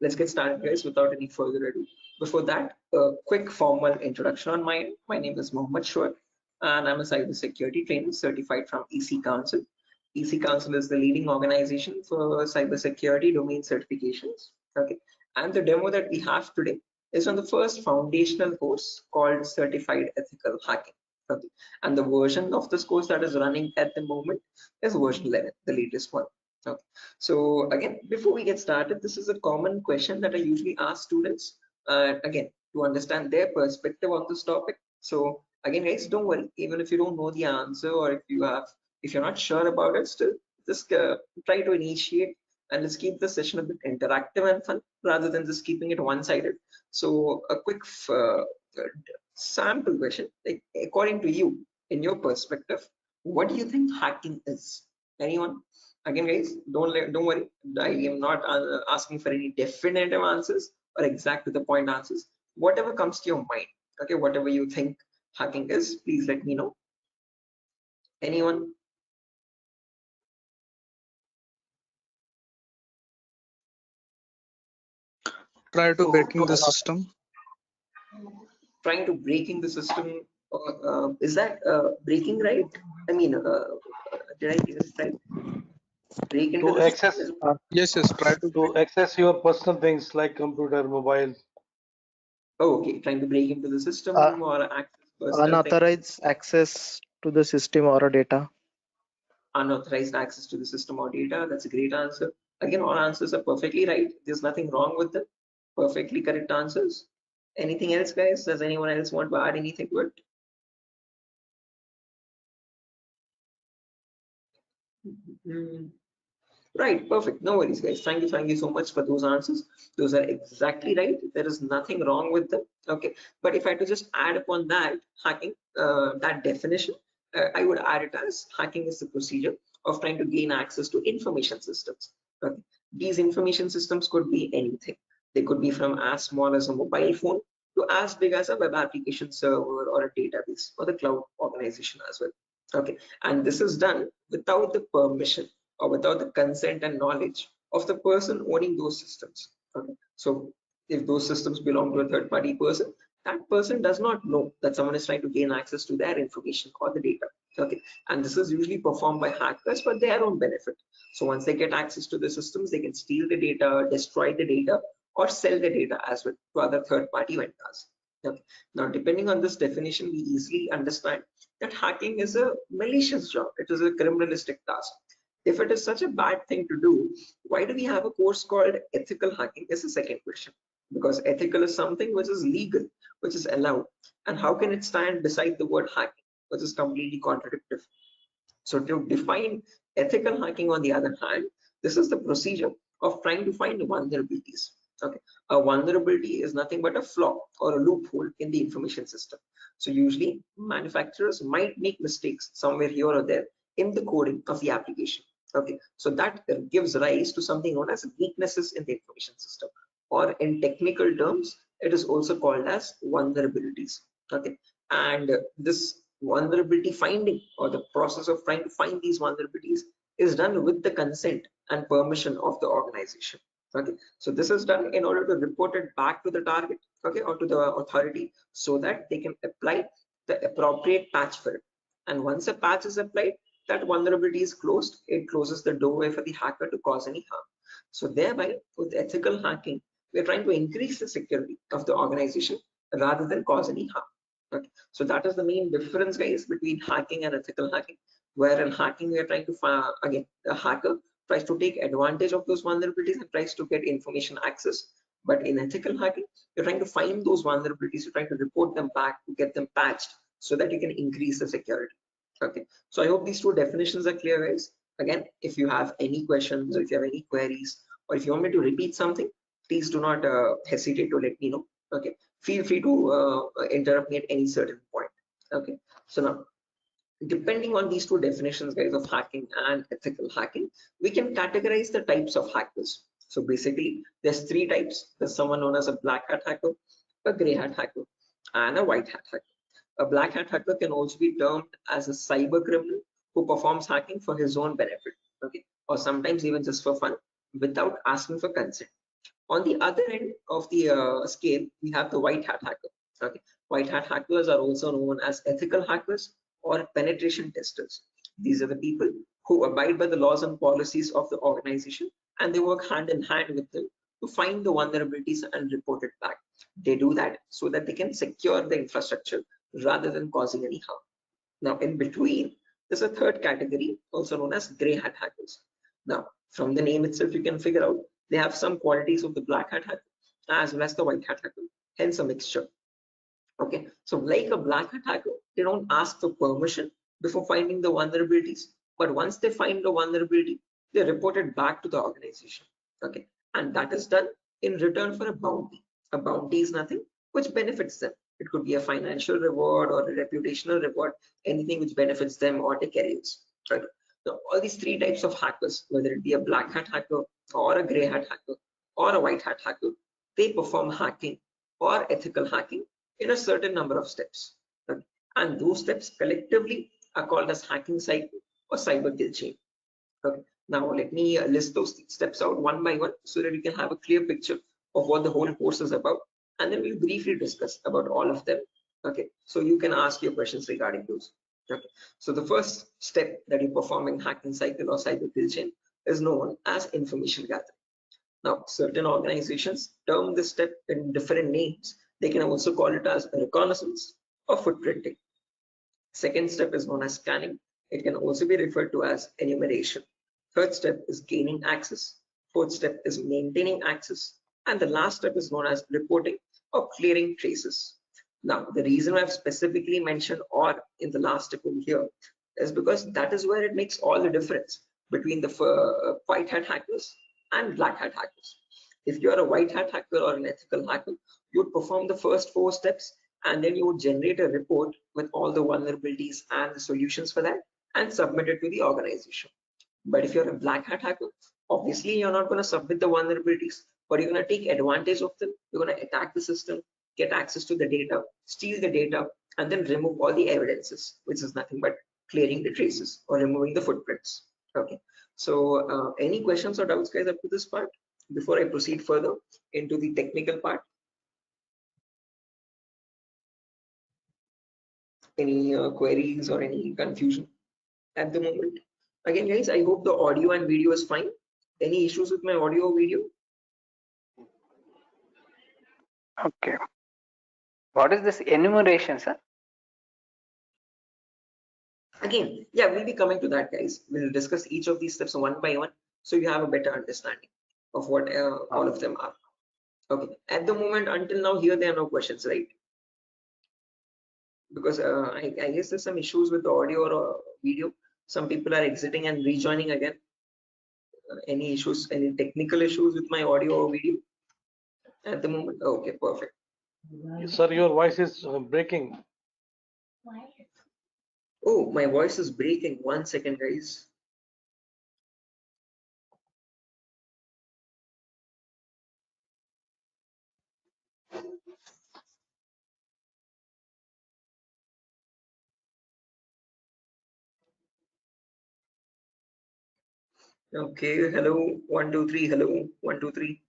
Let's get started, guys, without any further ado. Before that, a quick formal introduction on my end. My name is Mohammed Shoaib, and I'm a cybersecurity trainer certified from EC Council. EC Council is the leading organization for cybersecurity domain certifications. Okay, and the demo that we have today is on the first foundational course called Certified Ethical Hacking. Okay, and the version of this course that is running at the moment is version 11, the latest one. Okay. So again, before we get started, this is a common question that I usually ask students, again, to understand their perspective on this topic. So again, guys, don't worry, even if you don't know the answer, or if you're not sure about it, still just try to initiate, and let's keep the session a bit interactive and fun rather than just keeping it one-sided. So a quick sample question, like, according to you, in your perspective, what do you think hacking is? Anyone? Again, guys, don't worry, I am not asking for any definitive answers or exact to the point answers. Whatever comes to your mind, okay, whatever you think hacking is, please let me know. Anyone? Try to breaking the system. Trying to breaking the system, is that breaking, right? I mean, did I get it right? Break into To the system access is, Yes, try to to access your personal things like computer, mobile. oh, okay, trying to break into the Uh, system or access personal things. Unauthorized access to the system or data. Unauthorized access to the system or data. That's a great answer. Again, all answers are perfectly right. There's nothing wrong with them. Perfectly correct answers. Anything else, guys? Does anyone else want to add anything to it? Right, perfect. No worries, guys. Thank you so much for those answers. Those are exactly right. There is nothing wrong with them. Okay, but if I had to just add upon that hacking, that definition, I would add it as hacking is the procedure of trying to gain access to information systems. Okay, these information systems could be anything. They could be from as small as a mobile phone to as big as a web application server or a database or the cloud organization as well. Okay, and this is done without the permission or without the consent and knowledge of the person owning those systems. Okay, so if those systems belong to a third party person, that person does not know that someone is trying to gain access to their information or the data. Okay, and this is usually performed by hackers for their own benefit. So once they get access to the systems, they can steal the data, destroy the data, or sell the data as well to other third party vendors. Okay. Now, depending on this definition, we easily understand that hacking is a malicious job. It is a criminalistic task. If it is such a bad thing to do, why do we have a course called ethical hacking? Is the second question. Because ethical is something which is legal, which is allowed. And how can it stand beside the word hacking, which is completely contradictory? So to define ethical hacking, on the other hand, this is the procedure of trying to find vulnerabilities. Okay, a vulnerability is nothing but a flaw or a loophole in the information system. So usually manufacturers might make mistakes somewhere here or there in the coding of the application. Okay, so that gives rise to something known as weaknesses in the information system, or in technical terms, it is also called as vulnerabilities. Okay, and this vulnerability finding, or the process of trying to find these vulnerabilities, is done with the consent and permission of the organization. Okay, so this is done in order to report it back to the target, okay, or to the authority, so that they can apply the appropriate patch for it. And once a patch is applied, that vulnerability is closed. It closes the doorway for the hacker to cause any harm. So thereby, with ethical hacking, we're trying to increase the security of the organization rather than cause any harm. Okay. So that is the main difference, guys, between hacking and ethical hacking. Where in hacking, we are trying to find, again, the hacker tries to take advantage of those vulnerabilities and tries to get information access. But in ethical hacking, you're trying to find those vulnerabilities, you're trying to report them back to get them patched so that you can increase the security. Okay, so I hope these two definitions are clear, guys. Again, if you have any questions, or if you have any queries, or if you want me to repeat something, please do not hesitate to let me know. Okay, feel free to interrupt me at any certain point. Okay, so now, depending on these two definitions, guys, of hacking and ethical hacking, we can categorize the types of hackers. So basically, there's three types. There's someone known as a black hat hacker, a gray hat hacker, and a white hat hacker. A black hat hacker can also be termed as a cyber criminal who performs hacking for his own benefit, okay, or sometimes even just for fun, without asking for consent. On the other end of the scale, we have the white hat hacker. Okay, white hat hackers are also known as ethical hackers or penetration testers. These are the people who abide by the laws and policies of the organization, and they work hand in hand with them to find the vulnerabilities and report it back. They do that so that they can secure the infrastructure rather than causing any harm. Now, in between, there's a third category, also known as gray hat hackers. Now, from the name itself, you can figure out they have some qualities of the black hat hacker as well as the white hat hacker, hence a mixture. Okay, so like a black hat hacker, they don't ask for permission before finding the vulnerabilities, but once they find the vulnerability, they report it back to the organization. Okay, and that is done in return for a bounty. A bounty is nothing which benefits them. It could be a financial reward or a reputational reward, anything which benefits them or their careers. Right. So all these three types of hackers, whether it be a black hat hacker or a gray hat hacker or a white hat hacker, they perform hacking or ethical hacking in a certain number of steps. Okay. And those steps collectively are called as hacking cycle or cyber kill chain. Okay. Now let me list those steps out one by one so that you can have a clear picture of what the whole course is about, and then we'll briefly discuss about all of them. Okay, so you can ask your questions regarding those. Okay, so the first step that you perform in hacking cycle or cyber kill chain is known as information gathering. Now, certain organizations term this step in different names. They can also call it as reconnaissance or footprinting. Second step is known as scanning. It can also be referred to as enumeration. Third step is gaining access. Fourth step is maintaining access. And the last step is known as reporting or clearing traces. Now, the reason I've specifically mentioned "or" in the last step over here is because that is where it makes all the difference between the white hat hackers and black hat hackers. If you're a white hat hacker or an ethical hacker, you would perform the first 4 steps and then you would generate a report with all the vulnerabilities and the solutions for that and submit it to the organization. But if you're a black hat hacker, obviously you're not going to submit the vulnerabilities, but you're going to take advantage of them. You're going to attack the system, get access to the data, steal the data, and then remove all the evidences, which is nothing but clearing the traces or removing the footprints. Okay, so any questions or doubts, guys, up to this part before I proceed further into the technical part? Any queries or any confusion at the moment? Again, guys, I hope the audio and video is fine. Any issues with my audio or video? Okay. What is this enumeration, sir? Again, yeah, we'll be coming to that, guys. We'll discuss each of these steps one by one so you have a better understanding of what all of them are. Okay, at the moment, until now, here there are no questions, right? Because I guess there's some issues with the audio or video. Some people are exiting and rejoining again. Any issues, any technical issues with my audio or video at the moment? Okay, perfect. Sir, your voice is breaking. Oh, my voice is breaking. 1 second, guys. Okay, hello, 1 2 3, hello, 1 2 3.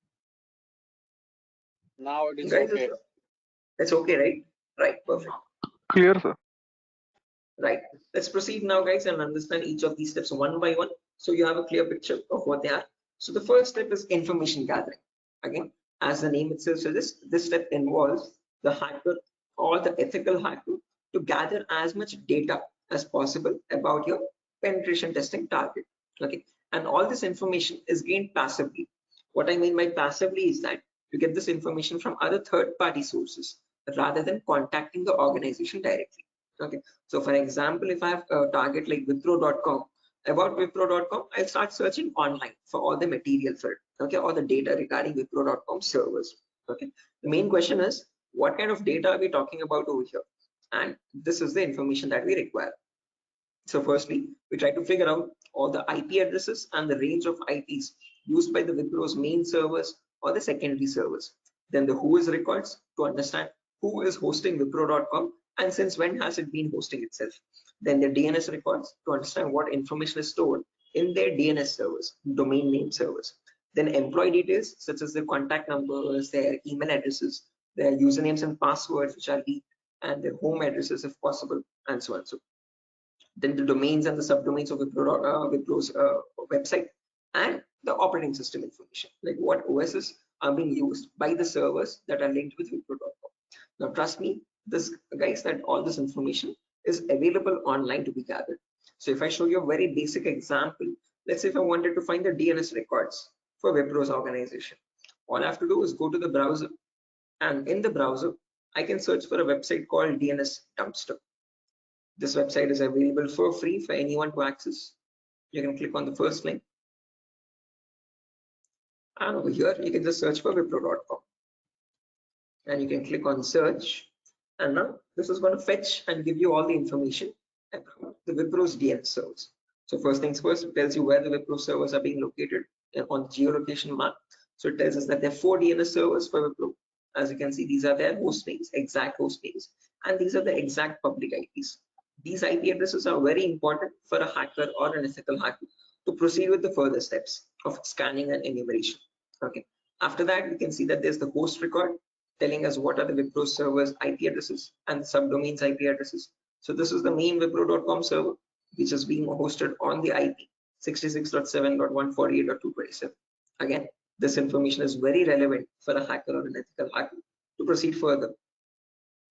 Now it is Guys, okay. it's okay, right? Right, perfect. Clear, sir. Right, let's proceed now, guys, and understand each of these steps one by one so you have a clear picture of what they are. So the first step is information gathering. Again, as the name itself suggests, this step involves the hacker or the ethical hacker to gather as much data as possible about your penetration testing target. Okay, and all this information is gained passively. What I mean by passively is that you get this information from other third-party sources rather than contacting the organization directly. Okay, so for example, if I have a target like Wipro.com, about Wipro.com, I'll start searching online for all the material for it, okay, all the data regarding Wipro.com servers. Okay, the main question is, what kind of data are we talking about over here? And this is the information that we require. So firstly, we try to figure out all the IP addresses and the range of IPs used by the Wipro's main servers or the secondary servers. Then the who is records to understand who is hosting Wipro.com and since when has it been hosting itself. Then the DNS records to understand what information is stored in their DNS servers, domain name servers. Then employee details such as their contact numbers, their email addresses, their usernames and passwords which are leaked, and their home addresses if possible, and so on. So then the domains and the subdomains of Wipro's website, and the operating system information, like what OSs are being used by the servers that are linked with Wipro.com. Now trust me, this guys, that all this information is available online to be gathered. So if I show you a very basic example, let's say if I wanted to find the DNS records for Wipro's organization, all I have to do is go to the browser, and in the browser I can search for a website called DNS Dumpster. This website is available for free for anyone to access. You can click on the first link, and over here you can just search for Wipro.com, and you can click on search, and now this is going to fetch and give you all the information about the Wipro's DNS servers. So first things first, it tells you where the Wipro servers are being located on the geolocation map. So it tells us that there are 4 DNS servers for Wipro. As you can see, these are their host names, exact host names, and these are the exact public IPs. These IP addresses are very important for a hacker or an ethical hacker to proceed with the further steps of scanning and enumeration. Okay. After that, we can see that there's the host record telling us what are the Wipro servers IP addresses and the subdomains IP addresses. So this is the main Wipro.com server, which is being hosted on the IP 66.7.148.227. Again, this information is very relevant for a hacker or an ethical hacker to proceed further.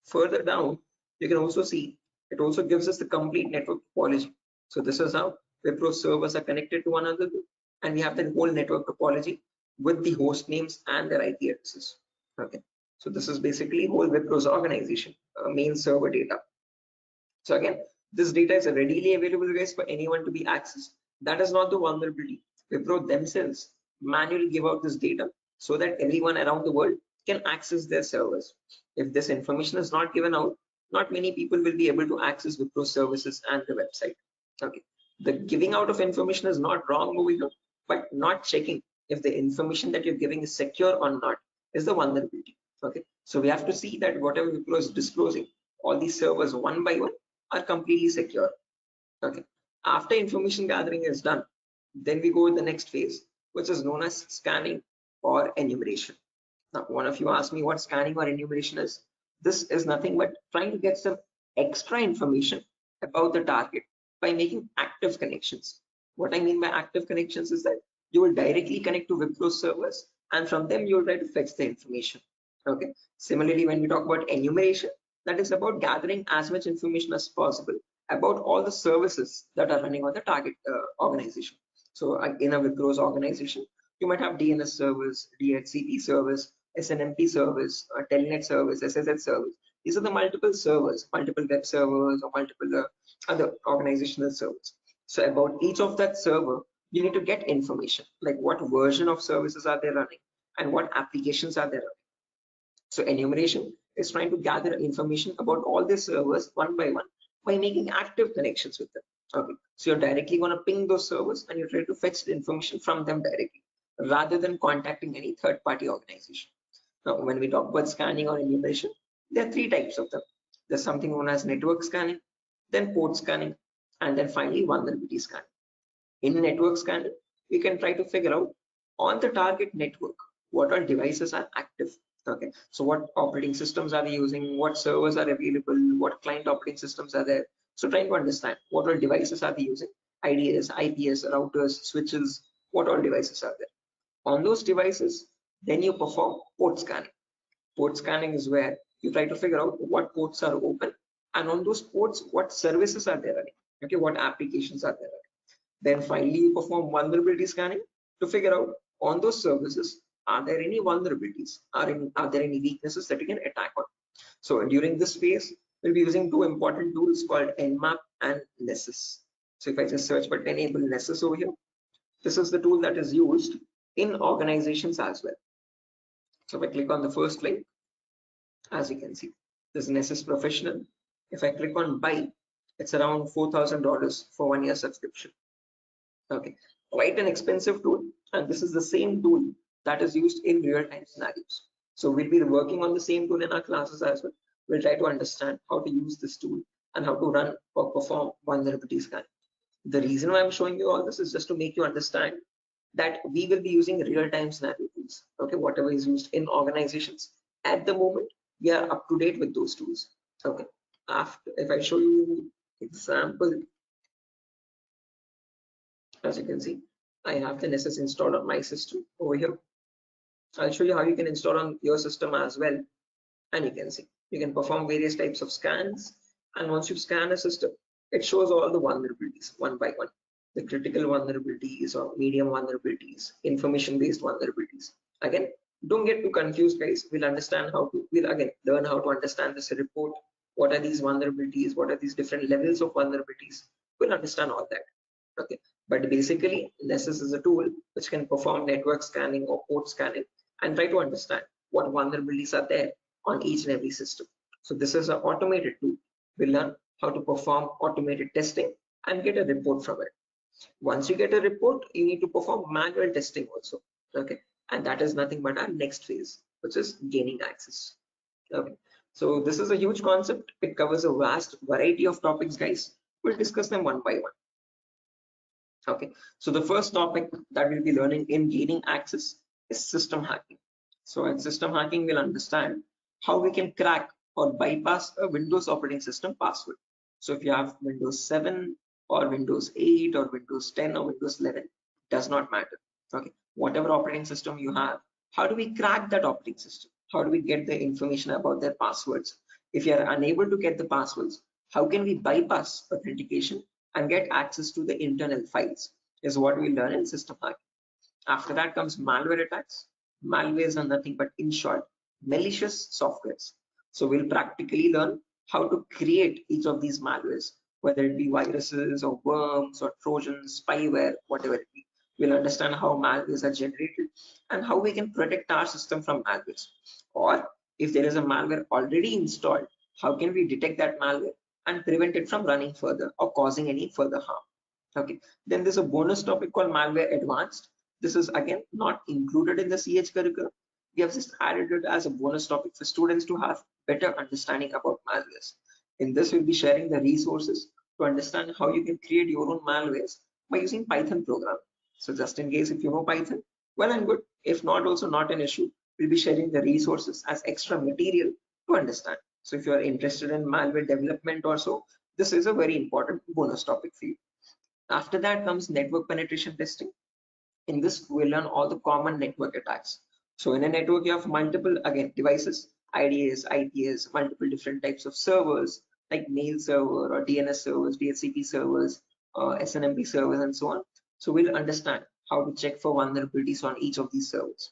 Further down, you can also see it also gives us the complete network topology. So this is how Wipro servers are connected to one another, and we have the whole network topology with the host names and their IP addresses. Okay, so this is basically whole Wipro's organization main server data. So again, this data is readily available, guys, for anyone to be accessed. That is not the vulnerability. Wipro themselves manually give out this data so that everyone around the world can access their servers. If this information is not given out, not many people will be able to access Wipro services and the website. Okay, the giving out of information is not wrong over here, but not checking if the information that you're giving is secure or not is the vulnerability. Okay, so we have to see that whatever Wipro is disclosing, all these servers one by one are completely secure. Okay, after information gathering is done, then we go to the next phase, which is known as scanning or enumeration. Now, one of you asked me what scanning or enumeration is. This is nothing but trying to get some extra information about the target by making active connections. What I mean by active connections is that you will directly connect to Wipro servers, and from them you will try to fetch the information. Okay. Similarly, when we talk about enumeration, that is about gathering as much information as possible about all the services that are running on the target organization. So in a Wipro's organization, you might have DNS servers, DHCP servers, SNMP servers, Telnet servers, SSH servers. These are the multiple servers, multiple web servers, or multiple other organizational servers. So about each of that server, you need to get information, like what version of services are they running and what applications are they running. So enumeration is trying to gather information about all the servers one by one by making active connections with them. Okay, so you're directly going to ping those servers and you try to fetch the information from them directly rather than contacting any third-party organization. Now, when we talk about scanning or enumeration, there are 3 types of them. There's something known as network scanning, then port scanning, and then finally vulnerability scanning. In network scanning, we can try to figure out on the target network what all devices are active. Okay, so what operating systems are they using, what servers are available, what client operating systems are there. So trying to understand what all devices are they using, IDS, IPS, routers, switches, what all devices are there. On those devices, then you perform port scanning. Port scanning is where you try to figure out what ports are open, and on those ports, what services are there running. Okay, what applications are there running. Then finally, you perform vulnerability scanning to figure out on those services, are there any vulnerabilities? Are there any weaknesses that you can attack on? So during this phase, we'll be using 2 important tools called Nmap and Nessus. So if I just search for enable Nessus over here, this is the tool that is used in organizations as well. So if I click on the first link, as you can see, this Nessus Professional. If I click on buy, it's around $4,000 for 1 year subscription. Okay, quite an expensive tool, and this is the same tool that is used in real-time scenarios. So we'll be working on the same tool in our classes as well. We'll try to understand how to use this tool and how to run or perform vulnerability scanning. The reason why I'm showing you all this is just to make you understand that we will be using real-time scenario tools. Okay, whatever is used in organizations at the moment, we are up to date with those tools. Okay, after if I show you example, as you can see, I have the Nessus installed on my system over here. I'll show you how you can install on your system as well, and you can see you can perform various types of scans, and once you scan a system, it shows all the vulnerabilities one by one, the critical vulnerabilities or medium vulnerabilities, information based vulnerabilities. Again, don't get too confused, guys. We'll again learn how to understand this report. What are these vulnerabilities? What are these different levels of vulnerabilities? We'll understand all that. Okay, but basically Nessus is a tool which can perform network scanning or port scanning and try to understand what vulnerabilities are there on each and every system. So this is an automated tool. We'll learn how to perform automated testing and get a report from it. Once you get a report, you need to perform manual testing also. Okay, and that is nothing but our next phase, which is gaining access. Okay, so this is a huge concept. It covers a vast variety of topics, guys. We'll discuss them one by one. Okay, so the first topic that we'll be learning in gaining access is system hacking. So in system hacking, we'll understand how we can crack or bypass a Windows operating system password. So if you have Windows 7 or Windows 8 or Windows 10 or Windows 11, does not matter. Okay, whatever operating system you have, how do we crack that operating system? How do we get the information about their passwords? If you are unable to get the passwords, how can we bypass authentication and get access to the internal files, is what we learn in system hacking. After that comes malware attacks. Malwares are nothing but, in short, malicious softwares. So we'll practically learn how to create each of these malwares, whether it be viruses or worms or trojans, spyware, whatever it be. We'll understand how malwares are generated and how we can protect our system from malwares. Or if there is a malware already installed, how can we detect that malware and prevent it from running further or causing any further harm. Okay, then there's a bonus topic called malware advanced. This is again not included in the CH curriculum. We have just added it as a bonus topic for students to have better understanding about malwares. In this, we'll be sharing the resources to understand how you can create your own malwares by using Python programming. So just in case if you know Python, well and good. If not, also not an issue. We'll be sharing the resources as extra material to understand. So if you are interested in malware development also, this is a very important bonus topic for you. After that comes network penetration testing. In this, we'll learn all the common network attacks. So in a network, you have multiple, again, devices, IDS, IPS, multiple different types of servers, like mail server or DNS servers, DHCP servers, SNMP servers, and so on. So we'll understand how to check for vulnerabilities on each of these servers.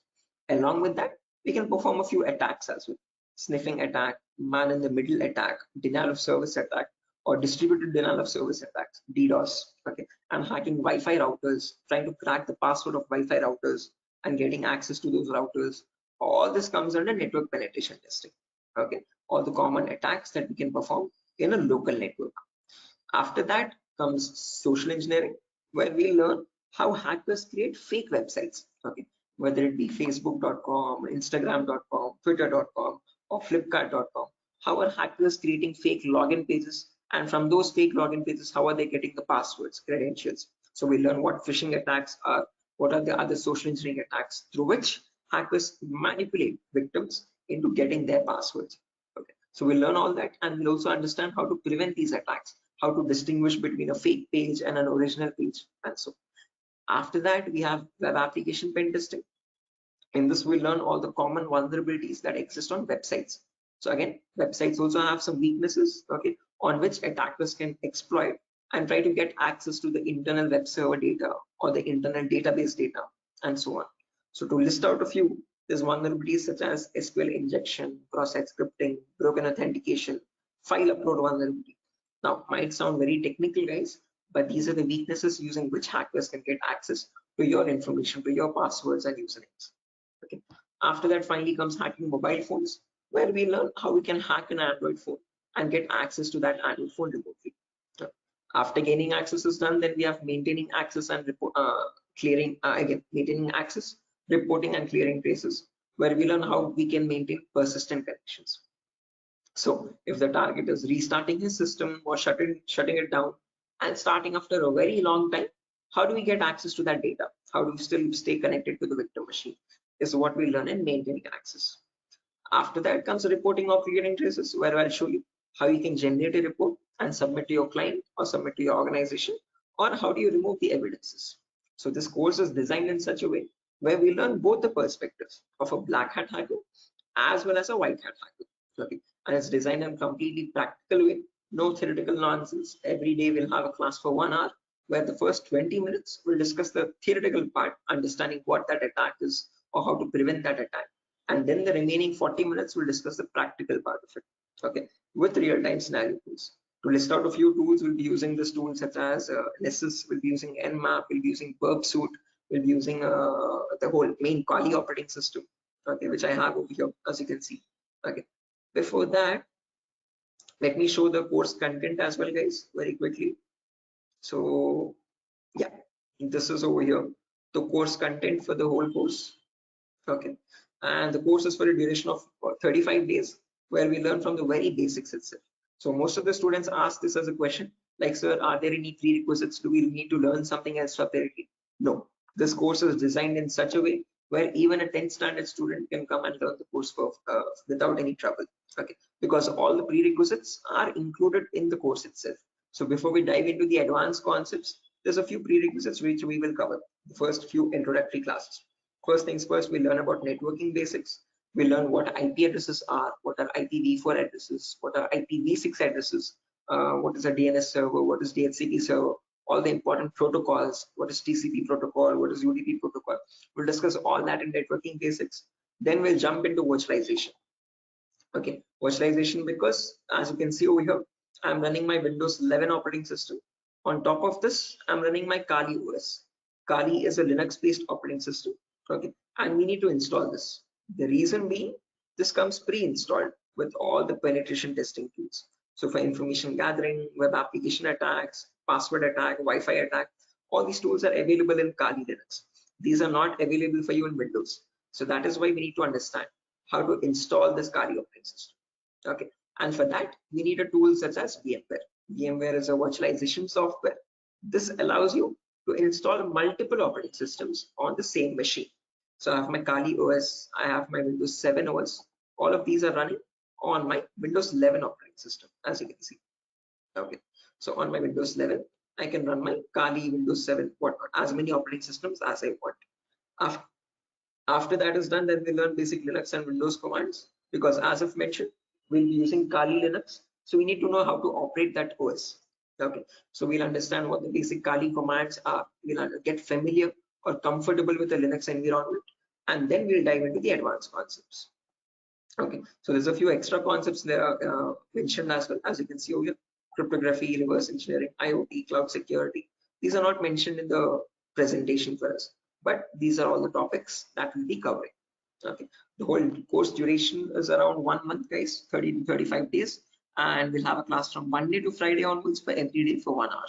Along with that, we can perform a few attacks as well. Sniffing attack, man-in-the-middle attack, denial of service attack, or distributed denial of service attacks, DDoS. Okay, and hacking Wi-Fi routers, trying to crack the password of Wi-Fi routers and getting access to those routers. All this comes under network penetration testing. Okay, all the common attacks that we can perform in a local network. After that comes social engineering, where we learn how hackers create fake websites. Okay, whether it be facebook.com, instagram.com, twitter.com, or flipkart.com. How are hackers creating fake login pages, and from those fake login pages, how are they getting the passwords, credentials? So we learn what phishing attacks are, what are the other social engineering attacks through which hackers manipulate victims into getting their passwords. Okay, so we'll learn all that, and we'll also understand how to prevent these attacks, how to distinguish between a fake page and an original page, and so. After that, we have web application pen testing. In this, we learn all the common vulnerabilities that exist on websites. So again, websites also have some weaknesses, okay, on which attackers can exploit and try to get access to the internal web server data or the internal database data, and so on. So to list out a few, there's vulnerabilities such as SQL injection, cross-site scripting, broken authentication, file upload vulnerability. Now, might sound very technical, guys, but these are the weaknesses using which hackers can get access to your information, to your passwords and usernames. Okay. After that, finally comes hacking mobile phones, where we learn how we can hack an Android phone and get access to that Android phone remotely. After gaining access is done, then we have maintaining access and maintaining access, reporting and clearing traces, where we learn how we can maintain persistent connections. So if the target is restarting his system or shutting it down and starting after a very long time, how do we get access to that data? how do you still stay connected to the victim machine, is what we learn in maintaining access. After that comes reporting of recurring traces, where I'll show you how you can generate a report and submit to your client or submit to your organization, or how do you remove the evidences. So this course is designed in such a way where we learn both the perspectives of a black hat hacker as well as a white hat hacker. Okay. And it's designed in a completely practical way, no theoretical nonsense. Every day we'll have a class for 1 hour where the first 20 minutes we'll discuss the theoretical part, understanding what that attack is or how to prevent that attack. And then the remaining 40 minutes we'll discuss the practical part of it, okay, with real-time scenario tools. To list out a few tools, we'll be using this tool such as Nessus, we'll be using Nmap, we'll be using Burpsuit, we'll be using the whole main Kali operating system, okay, which I have over here, as you can see. Okay. Before that, let me show the course content as well, guys, very quickly. So yeah, this is over here, the course content for the whole course. Okay, and the course is for a duration of 35 days, where we learn from the very basics itself. So most of the students ask this as a question, like, sir, are there any prerequisites? Do we need to learn something else separately? No, this course is designed in such a way where even a 10th standard student can come and learn the course for, without any trouble. Okay, because all the prerequisites are included in the course itself. So before we dive into the advanced concepts, there's a few prerequisites which we will cover. The first few introductory classes. First things first, we learn about networking basics. We learn what IP addresses are, what are IPv4 addresses, what are IPv6 addresses, what is a DNS server, what is DHCP server, all the important protocols, what is TCP protocol, what is UDP protocol. We'll discuss all that in networking basics. Then we'll jump into virtualization. Okay, virtualization, because as you can see over here, I'm running my Windows 11 operating system. On top of this, I'm running my Kali OS. Kali is a Linux-based operating system. Okay, and we need to install this. The reason being, this comes pre-installed with all the penetration testing tools. So for information gathering, web application attacks, password attack, Wi-Fi attack, all these tools are available in Kali Linux. These are not available for you in Windows. So that is why we need to understand how to install this Kali operating system. Okay, and for that we need a tool such as VMware. VMware is a virtualization software. This allows you to install multiple operating systems on the same machine. So I have my Kali OS, I have my Windows 7 OS. All of these are running on my Windows 11 operating system, as you can see. Okay, so on my Windows 11, I can run my Kali Windows 7, whatnot, as many operating systems as I want. After that is done, then we learn basic Linux and Windows commands, because as I've mentioned, we'll be using Kali Linux. So we need to know how to operate that OS. Okay, so we'll understand what the basic Kali commands are. We'll get familiar or comfortable with the Linux environment, and then we'll dive into the advanced concepts. Okay, so there's a few extra concepts there mentioned as well, as you can see over here: cryptography, reverse engineering, IoT, cloud security. These are not mentioned in the presentation for us, but these are all the topics that we'll be covering. Okay, the whole course duration is around 1 month, guys, 30 to 35 days, and we'll have a class from Monday to Friday onwards for every day for 1 hour.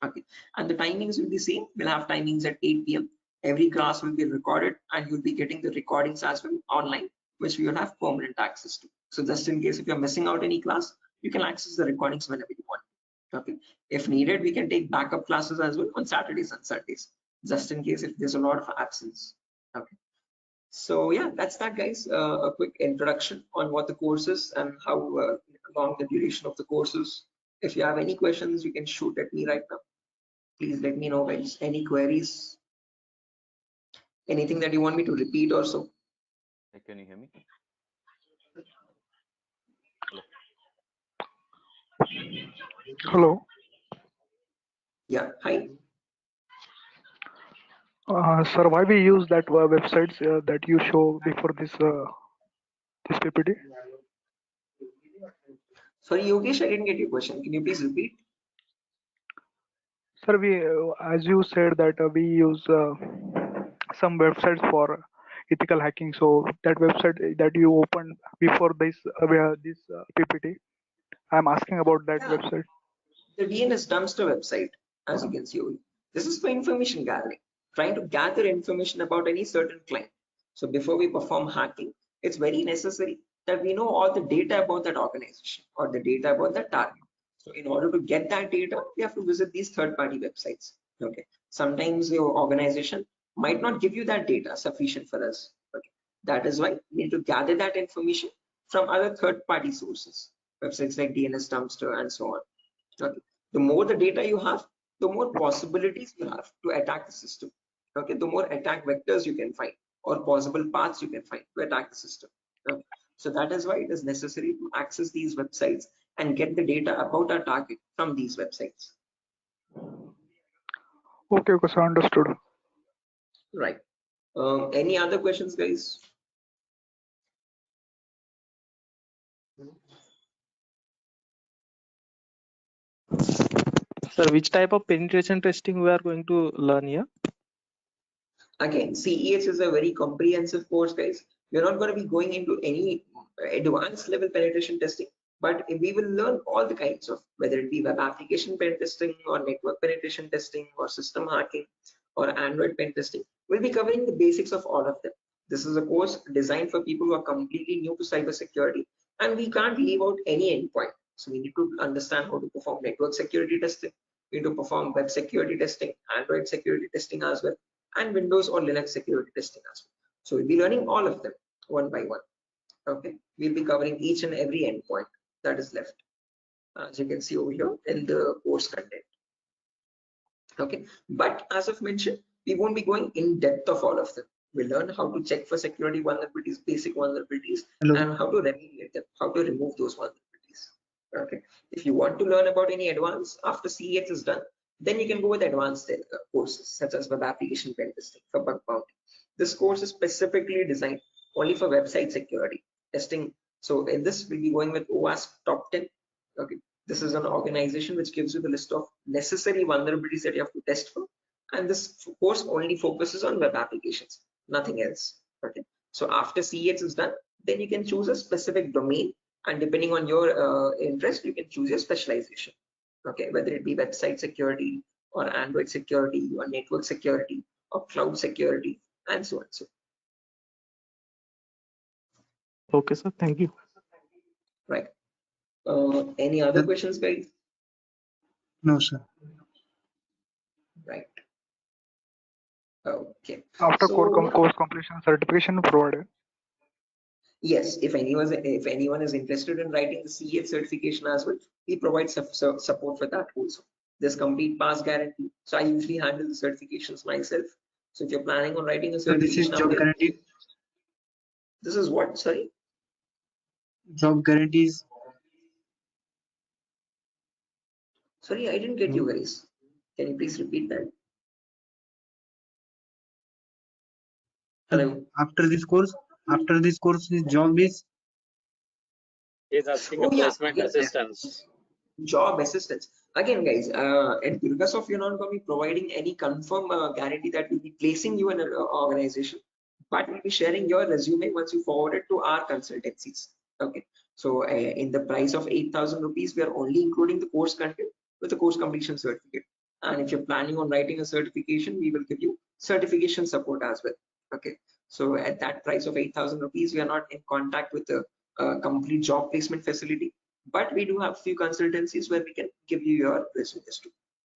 Okay, and the timings will be same. We'll have timings at 8 p.m. Every class will be recorded, and you'll be getting the recordings as well online, which we will have permanent access to. So just in case if you're missing out any class, you can access the recordings whenever you want. Okay, if needed, we can take backup classes as well on Saturdays and Sundays, just in case if there's a lot of absence. Okay, so yeah, that's that, guys. A quick introduction on what the course is and how long the duration of the course is. If you have any questions, you can shoot at me right now. Please let me know, guys. Any queries? Anything that you want me to repeat or so? Hey, can you hear me? Hello. Yeah, hi. Sir, why we use that websites that you show before this PPT? Sorry, Yogesh, I didn't get your question. Can you please repeat? Sir, we as you said that we use some websites for ethical hacking. So that website that you opened before this PPT, I'm asking about that Yeah, website. the DNS dumpster website, as you can see. This is for information gathering, trying to gather information about any certain client. So before we perform hacking, it's very necessary that we know all the data about that organization or the data about that target. So in order to get that data, we have to visit these third-party websites. Okay. Sometimes your organization might not give you that data sufficient for us. Okay. That is why we need to gather that information from other third-party sources, websites like DNS Dumpster and so on. Okay. The more the data you have, the more possibilities you have to attack the system. Okay. The more attack vectors you can find or possible paths you can find to attack the system. Okay. So that is why it is necessary to access these websites and get the data about our target from these websites. Okay, okay, so understood. Right. Any other questions, guys? Sir, which type of penetration testing we are going to learn here? Again, CEH is a very comprehensive course, guys. We're not going to be going into any advanced level penetration testing, but we will learn all the kinds of, whether it be web application pen testing or network penetration testing or system hacking or Android pen testing. We'll be covering the basics of all of them. This is a course designed for people who are completely new to cybersecurity, and we can't leave out any endpoint. So we need to understand how to perform network security testing. We need to perform web security testing, Android security testing as well, and Windows or Linux security testing as well. So we'll be learning all of them one by one. Okay, we'll be covering each and every endpoint that is left, as you can see over here in the course content. Okay, but as I've mentioned, we won't be going in depth of all of them. We'll learn how to check for security vulnerabilities, basic vulnerabilities, and how to remediate them, how to remove those vulnerabilities. Okay, if you want to learn about any advanced after CEH is done, then you can go with advanced courses such as web application pen testing for bug bounty. This course is specifically designed only for website security testing. So in this, we'll be going with OWASP Top 10. Okay, this is an organization which gives you the list of necessary vulnerabilities that you have to test for, and this course only focuses on web applications, nothing else. Okay, so after CEH is done, then you can choose a specific domain, and depending on your interest, you can choose your specialization. Okay, whether it be website security or Android security or network security or cloud security and so on. So Okay, sir. Thank you. right. Any other questions, guys? No, sir. Right. Okay. After So course completion, certification provided. yes, if anyone is interested in writing the CEH certification as well, we provide support for that also. There's complete pass guarantee. So I usually handle the certifications myself. So if you're planning on writing a So this is certification, job guarantee. this is what? Sorry. Job guarantees. Sorry, I didn't get you guys. Can you please repeat that? Hello. After this course, his job is. He's asking Oh a yeah, placement assistance. job assistance. Again, guys, at Durgasoft, we're not going to be providing any confirm guarantee that we'll be placing you in an organization, but we'll be sharing your resume once you forward it to our consultancies. Okay, so in the price of 8,000 rupees, we are only including the course content with the course completion certificate. And if you're planning on writing a certification, we will give you certification support as well. Okay, so at that price of 8,000 rupees, we are not in contact with the complete job placement facility, but we do have few consultancies where we can give you your resumes too.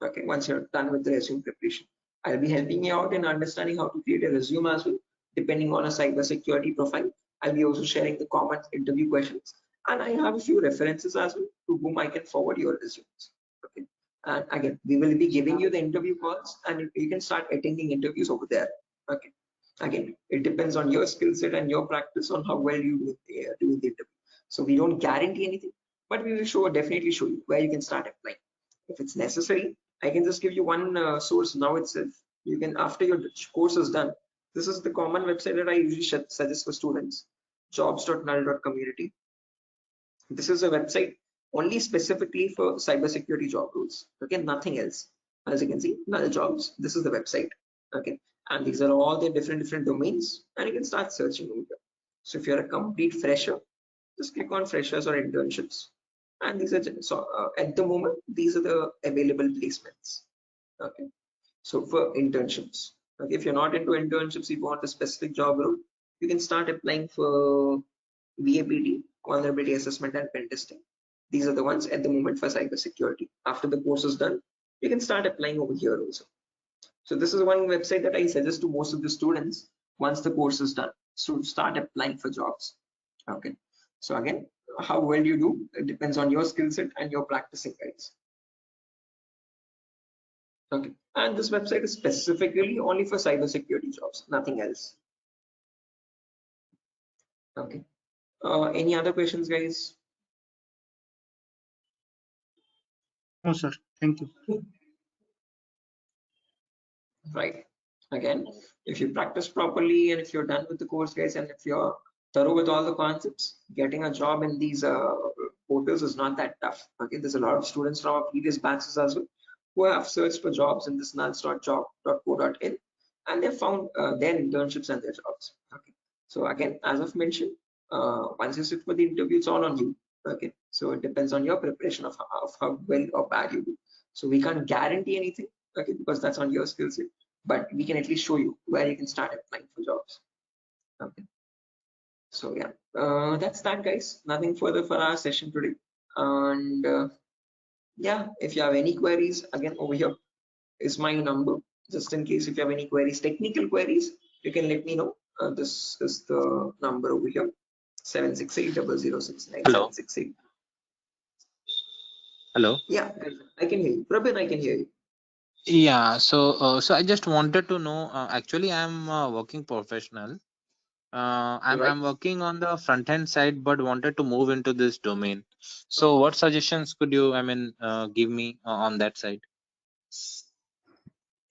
Okay, once you're done with the resume preparation, I'll be helping you out in understanding how to create a resume as well, depending on a cybersecurity profile. I'll be also sharing the common interview questions, and I have a few references as well to whom I can forward your resumes. Okay, and again, we will be giving you the interview calls, and you can start attending interviews over there. Okay, again, it depends on your skill set and your practice on how well you do the interview. So we don't guarantee anything, but we will definitely show you where you can start applying. If it's necessary, I can just give you one source now itself. You can, after your course is done, this is the common website that I usually suggest for students, jobs.null.community. This is a website only specifically for cybersecurity job roles. Okay, nothing else. As you can see, null jobs. This is the website. Okay, and these are all the different domains, and you can start searching over here. So if you're a complete fresher, just click on freshers or internships, and these are at the moment these are the available placements. Okay, so for internships, okay, if you're not into internships, you want a specific job role, you can start applying for VAPT, vulnerability assessment and pen testing. These are the ones at the moment for cybersecurity. After the course is done, you can start applying over here also. So this is one website that I suggest to most of the students once the course is done, so start applying for jobs. Okay, so again, how well you do, it depends on your skill set and your practicing, guys. Okay, and this website is specifically only for cybersecurity jobs, nothing else. Okay, any other questions, guys? No, sir. Thank you. Right, again, if you practice properly and if you're done with the course, guys, and if you're thorough with all the concepts, getting a job in these portals is not that tough. Okay, there's a lot of students from our previous batches as well who have searched for jobs in this nuns.job.co.in, and they found their internships and their jobs. Okay, so again, as I've mentioned, once you sit for the interview, it's all on you. Okay, so it depends on your preparation of how well or bad you do. So we can't guarantee anything, okay, because that's on your skill set, but we can at least show you where you can start applying for jobs. Okay, so yeah, that's that, guys. Nothing further for our session today. And yeah, if you have any queries, again, over here is my number, just in case if you have any queries, technical queries, you can let me know. This is the number over here, 7680069. Hello. Hello. Yeah, I can hear you. Prabin, I can hear you. Yeah. So I just wanted to know. Actually, I'm a working professional. I'm Right. I'm working on the front end side, but wanted to move into this domain. So, what suggestions could you, give me on that side?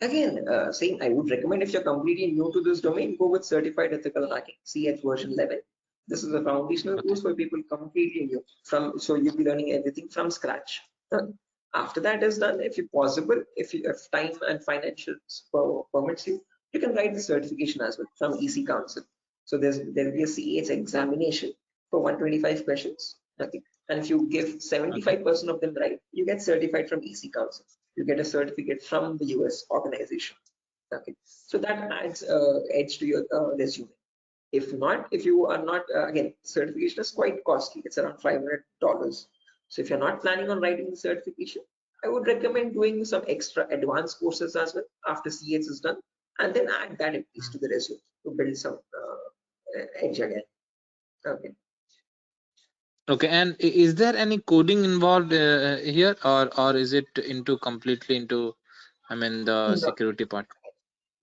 Again, same, I would recommend if you're completely new to this domain, go with Certified Ethical Hacking, CH version 11. This is a foundational Okay. course for people completely new so you'll be learning everything from scratch. After that is done, if possible, if time and financial permits you, you can write the certification as well from EC Council. So there'll be a CH examination for 125 questions. Okay. And if you give 75% of them right, you get certified from EC Council. You get a certificate from the US organization. Okay, so that adds edge to your resume. If not, if you are not, again, certification is quite costly. It's around $500. So if you're not planning on writing the certification, I would recommend doing some extra advanced courses as well after CH is done, and then add that at least to the resume to build some edge again. Okay. Okay. And is there any coding involved here, or is it into completely into, the No, security part?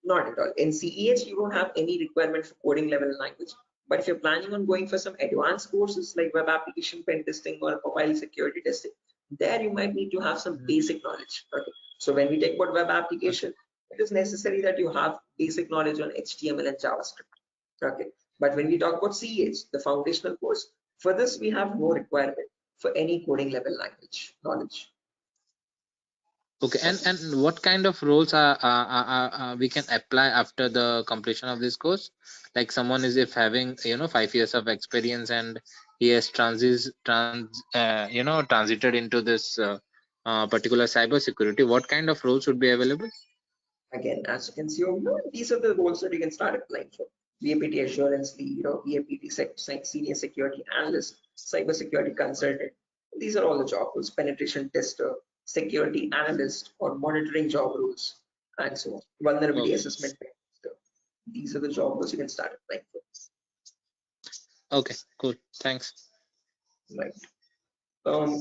not at all. In CEH, you don't have any requirement for coding level language. But if you're planning on going for some advanced courses like web application pen testing or mobile security testing, there you might need to have some basic knowledge. Okay. So when we talk about web application, it is necessary that you have basic knowledge on HTML and JavaScript. Okay. But when we talk about CEH, the foundational course, for this we have no requirement for any coding level language knowledge. Okay. And what kind of roles we can apply after the completion of this course? Like someone is if having 5 years of experience and he has transited into this particular cybersecurity, what kind of roles would be available? Again, as you can see over here, these are the roles that you can start applying for. VAPT assurance lead, VAPT senior security analyst, cybersecurity consultant. These are all the job roles. Penetration tester, security analyst, or monitoring job roles, and so on. Vulnerability assessment tester. These are the job roles you can start applying for. Okay, cool. Thanks. Right.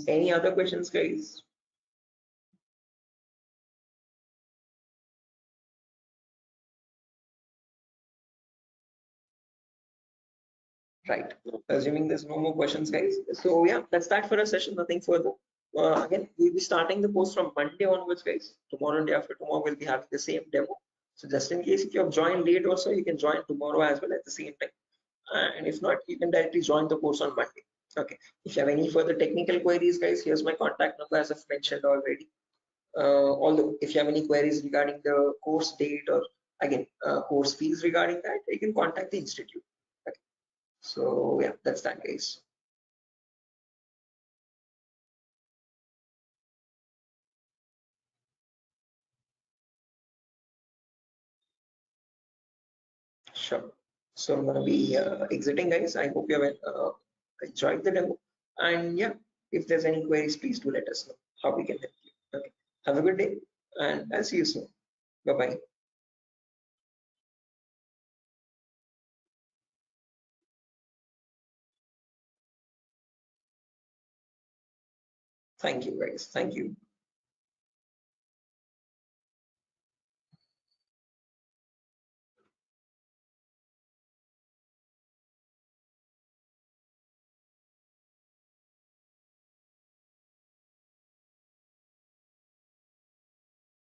Any other questions, guys? Right. Assuming there's no more questions, guys. So yeah, that's that for a session. Nothing further. Again, we'll be starting the course from Monday onwards, guys. Tomorrow and day after tomorrow, we'll be having the same demo. So just in case if you have joined late also, you can join tomorrow as well at the same time. And if not, you can directly join the course on Monday. Okay. If you have any further technical queries, guys, here's my contact number as I've mentioned already. Although if you have any queries regarding the course date or again course fees regarding that, you can contact the institute. Okay. So yeah, that's that, guys. Sure. So I'm gonna be exiting, guys. I hope you have enjoyed the demo. And yeah, if there's any queries, please do let us know how we can help you. Okay. Have a good day, and I'll see you soon. Bye bye. Thank you, guys. Thank you.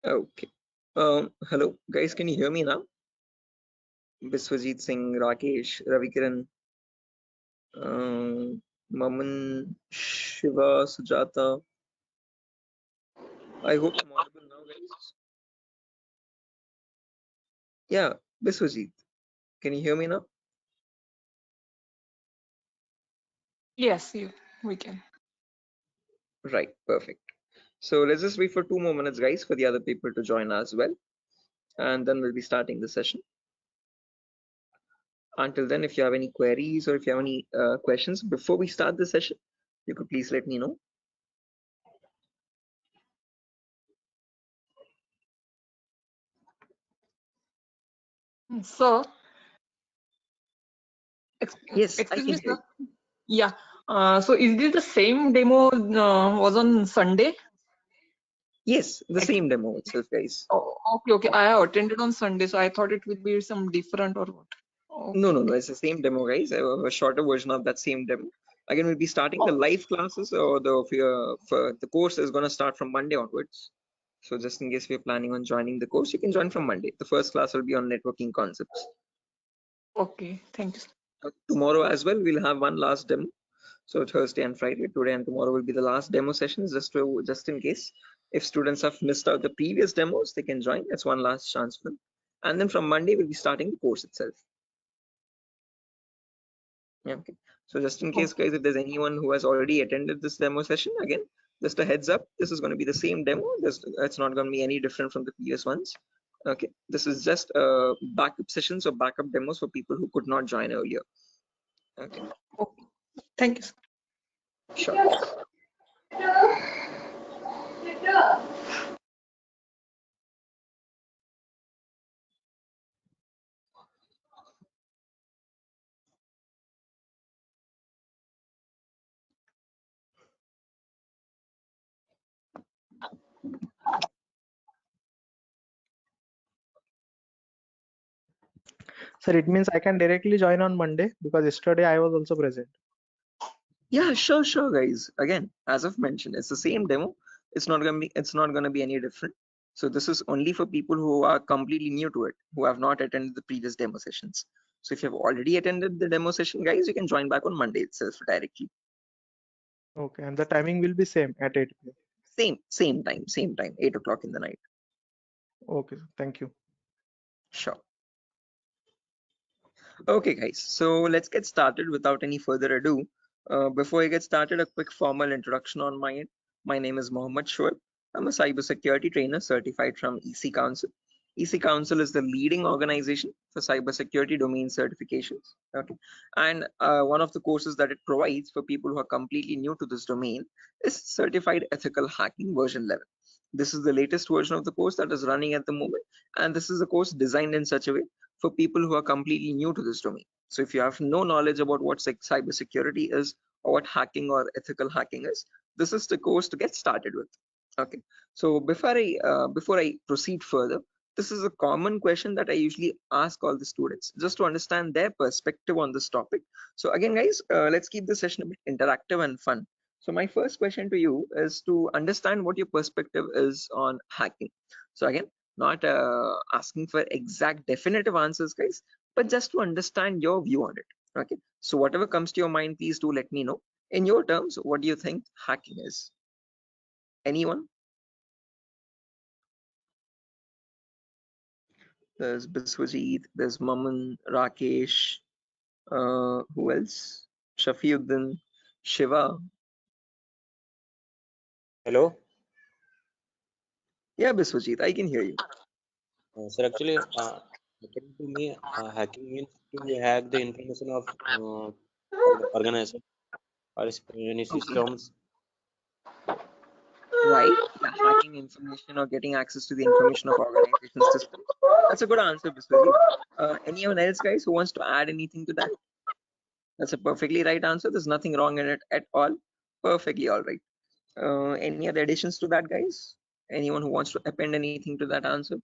Okay. Hello, guys. Can you hear me now? Biswajit Singh, Rakesh, Ravikiran, Maman, Shiva, Sujata. I hope I'm audible now, guys. Yeah, Biswajit. Can you hear me now? Yes, we can. Right, perfect. So let's just wait for 2 more minutes, guys, for the other people to join as well. And then we'll be starting the session. Until then, if you have any queries or if you have any questions before we start the session, you could please let me know. So, Yes, I excuse can me, hear sir. you. Yeah. So is this the same demo was on Sunday? Yes, the same demo itself, guys. Oh, okay. I have attended on Sunday, so I thought it would be some different or what. No, it's the same demo, guys. A shorter version of that same demo. Again, we'll be starting the live classes, or the course is going to start from Monday onwards. So just in case we're planning on joining the course, you can join from Monday. The first class will be on networking concepts. Okay, thank you. Tomorrow as well, we'll have one last demo. So Thursday and Friday, today and tomorrow will be the last demo sessions, just in case if students have missed out the previous demos, they can join. It's one last chance for them. And then from Monday, we'll be starting the course itself. Yeah, okay. So just in case, guys, if there's anyone who has already attended this demo session, again, just a heads up, this is going to be the same demo. It's not going to be any different from the previous ones. Okay, this is just backup sessions or backup demos for people who could not join earlier. Okay. Thank you. Sure. Sir, it means I can directly join on Monday because yesterday I was also present. Yeah, sure, guys. Again, as I've mentioned, it's the same demo. It's not gonna be any different. So this is only for people who are completely new to it, who have not attended the previous demo sessions. So if you've already attended the demo session, guys, you can join back on Monday itself directly. Okay, and the timing will be same at 8 p.m. Same time, 8 o'clock in the night. Okay, thank you. Sure. Okay, guys, so let's get started without any further ado. Before I get started, a quick formal introduction on my end. My name is Mohammed Shoaib. I'm a cybersecurity trainer certified from EC Council. EC Council is the leading organization for cybersecurity domain certifications. Okay, and one of the courses that it provides for people who are completely new to this domain is Certified Ethical Hacking version 11. This is the latest version of the course that is running at the moment, and this is a course designed in such a way for people who are completely new to this domain. So if you have no knowledge about what cybersecurity is or what hacking or ethical hacking is, this is the course to get started with. Okay. So before I proceed further, this is a common question that I usually ask all the students just to understand their perspective on this topic. So again, guys, let's keep this session a bit interactive and fun. So my first question to you is to understand what your perspective is on hacking. So again, not asking for exact definitive answers, guys, but just to understand your view on it. Okay, so whatever comes to your mind, please do let me know. In your terms, what do you think hacking is? Anyone? There's Biswajit, there's Maman, Rakesh, who else? Shafiuddin, Shiva. Hello, Yeah, Biswajit, I can hear you. sir. Actually, according to me, hacking means to hack the information of organization or any systems. Right, yeah, hacking information or getting access to the information of organization systems. That's a good answer, Biswajit. Anyone else, guys, who wants to add anything to that? That's a perfectly right answer. There's nothing wrong in it at all. Perfectly all right. Any other additions to that, guys? Anyone who wants to append anything to that answer?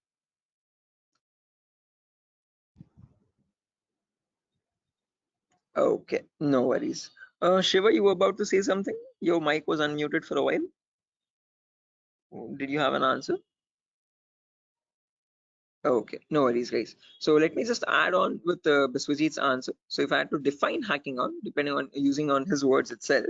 Okay, no worries. Shiva, you were about to say something? Your mic was unmuted for a while. Did you have an answer? Okay, no worries, guys. So let me just add on with Biswajit's answer. So if I had to define hacking on, depending on using on his words itself,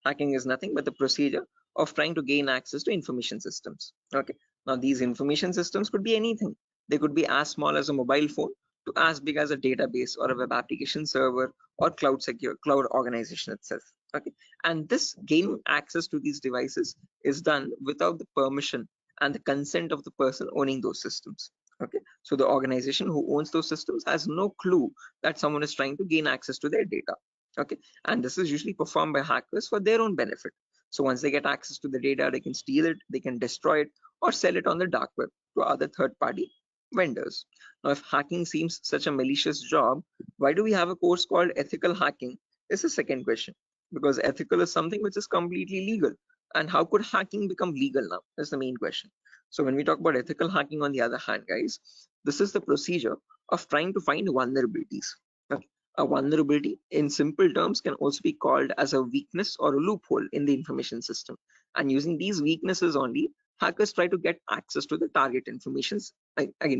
hacking is nothing but the procedure of trying to gain access to information systems. Okay, now these information systems could be anything. They could be as small as a mobile phone to as big as a database or a web application server or cloud organization itself. Okay, and this gaining access to these devices is done without the permission and the consent of the person owning those systems. Okay, so the organization who owns those systems has no clue that someone is trying to gain access to their data. Okay, and this is usually performed by hackers for their own benefit. So once they get access to the data, they can steal it, they can destroy it, or sell it on the dark web to other third-party vendors. Now, if hacking seems such a malicious job, why do we have a course called ethical hacking? Is the second question, because ethical is something which is completely legal, and how could hacking become legal now? That's the main question. So when we talk about ethical hacking, on the other hand, guys, this is the procedure of trying to find vulnerabilities. Okay. A vulnerability in simple terms can also be called as a weakness or a loophole in the information system. And using these weaknesses only, hackers try to get access to the target informations,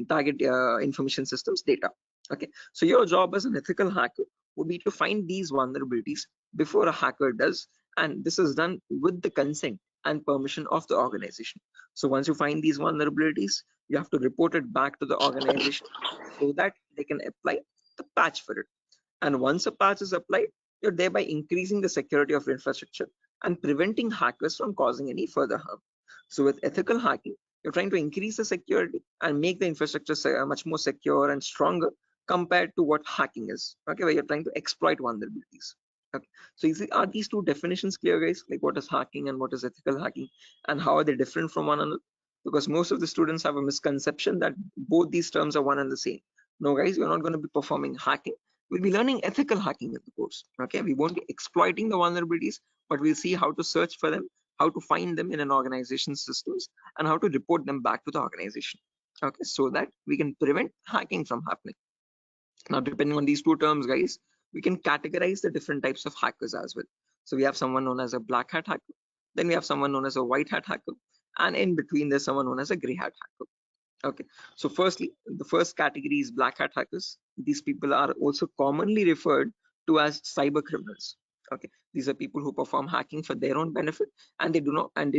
target information systems data. Okay, so your job as an ethical hacker would be to find these vulnerabilities before a hacker does, and this is done with the consent and permission of the organization. So once you find these vulnerabilities, you have to report it back to the organization so that they can apply the patch for it. And once a patch is applied, you're thereby increasing the security of infrastructure and preventing hackers from causing any further harm. So with ethical hacking, you're trying to increase the security and make the infrastructure much more secure and stronger compared to what hacking is. Okay, where you're trying to exploit vulnerabilities. Okay, so are these two definitions clear, guys? Like what is hacking and what is ethical hacking, and how are they different from one another? Because most of the students have a misconception that both these terms are one and the same. No, guys, we're not going to be performing hacking. We'll be learning ethical hacking in the course. Okay, we won't be exploiting the vulnerabilities, but we'll see how to search for them, how to find them in an organization's systems, and how to report them back to the organization. Okay, so that we can prevent hacking from happening. Now, depending on these two terms, guys, we can categorize the different types of hackers as well. So we have someone known as a black hat hacker, then we have someone known as a white hat hacker, and in between there's someone known as a gray hat hacker. Okay, so firstly, the first category is black hat hackers. These people are also commonly referred to as cyber criminals. Okay, these are people who perform hacking for their own benefit, and they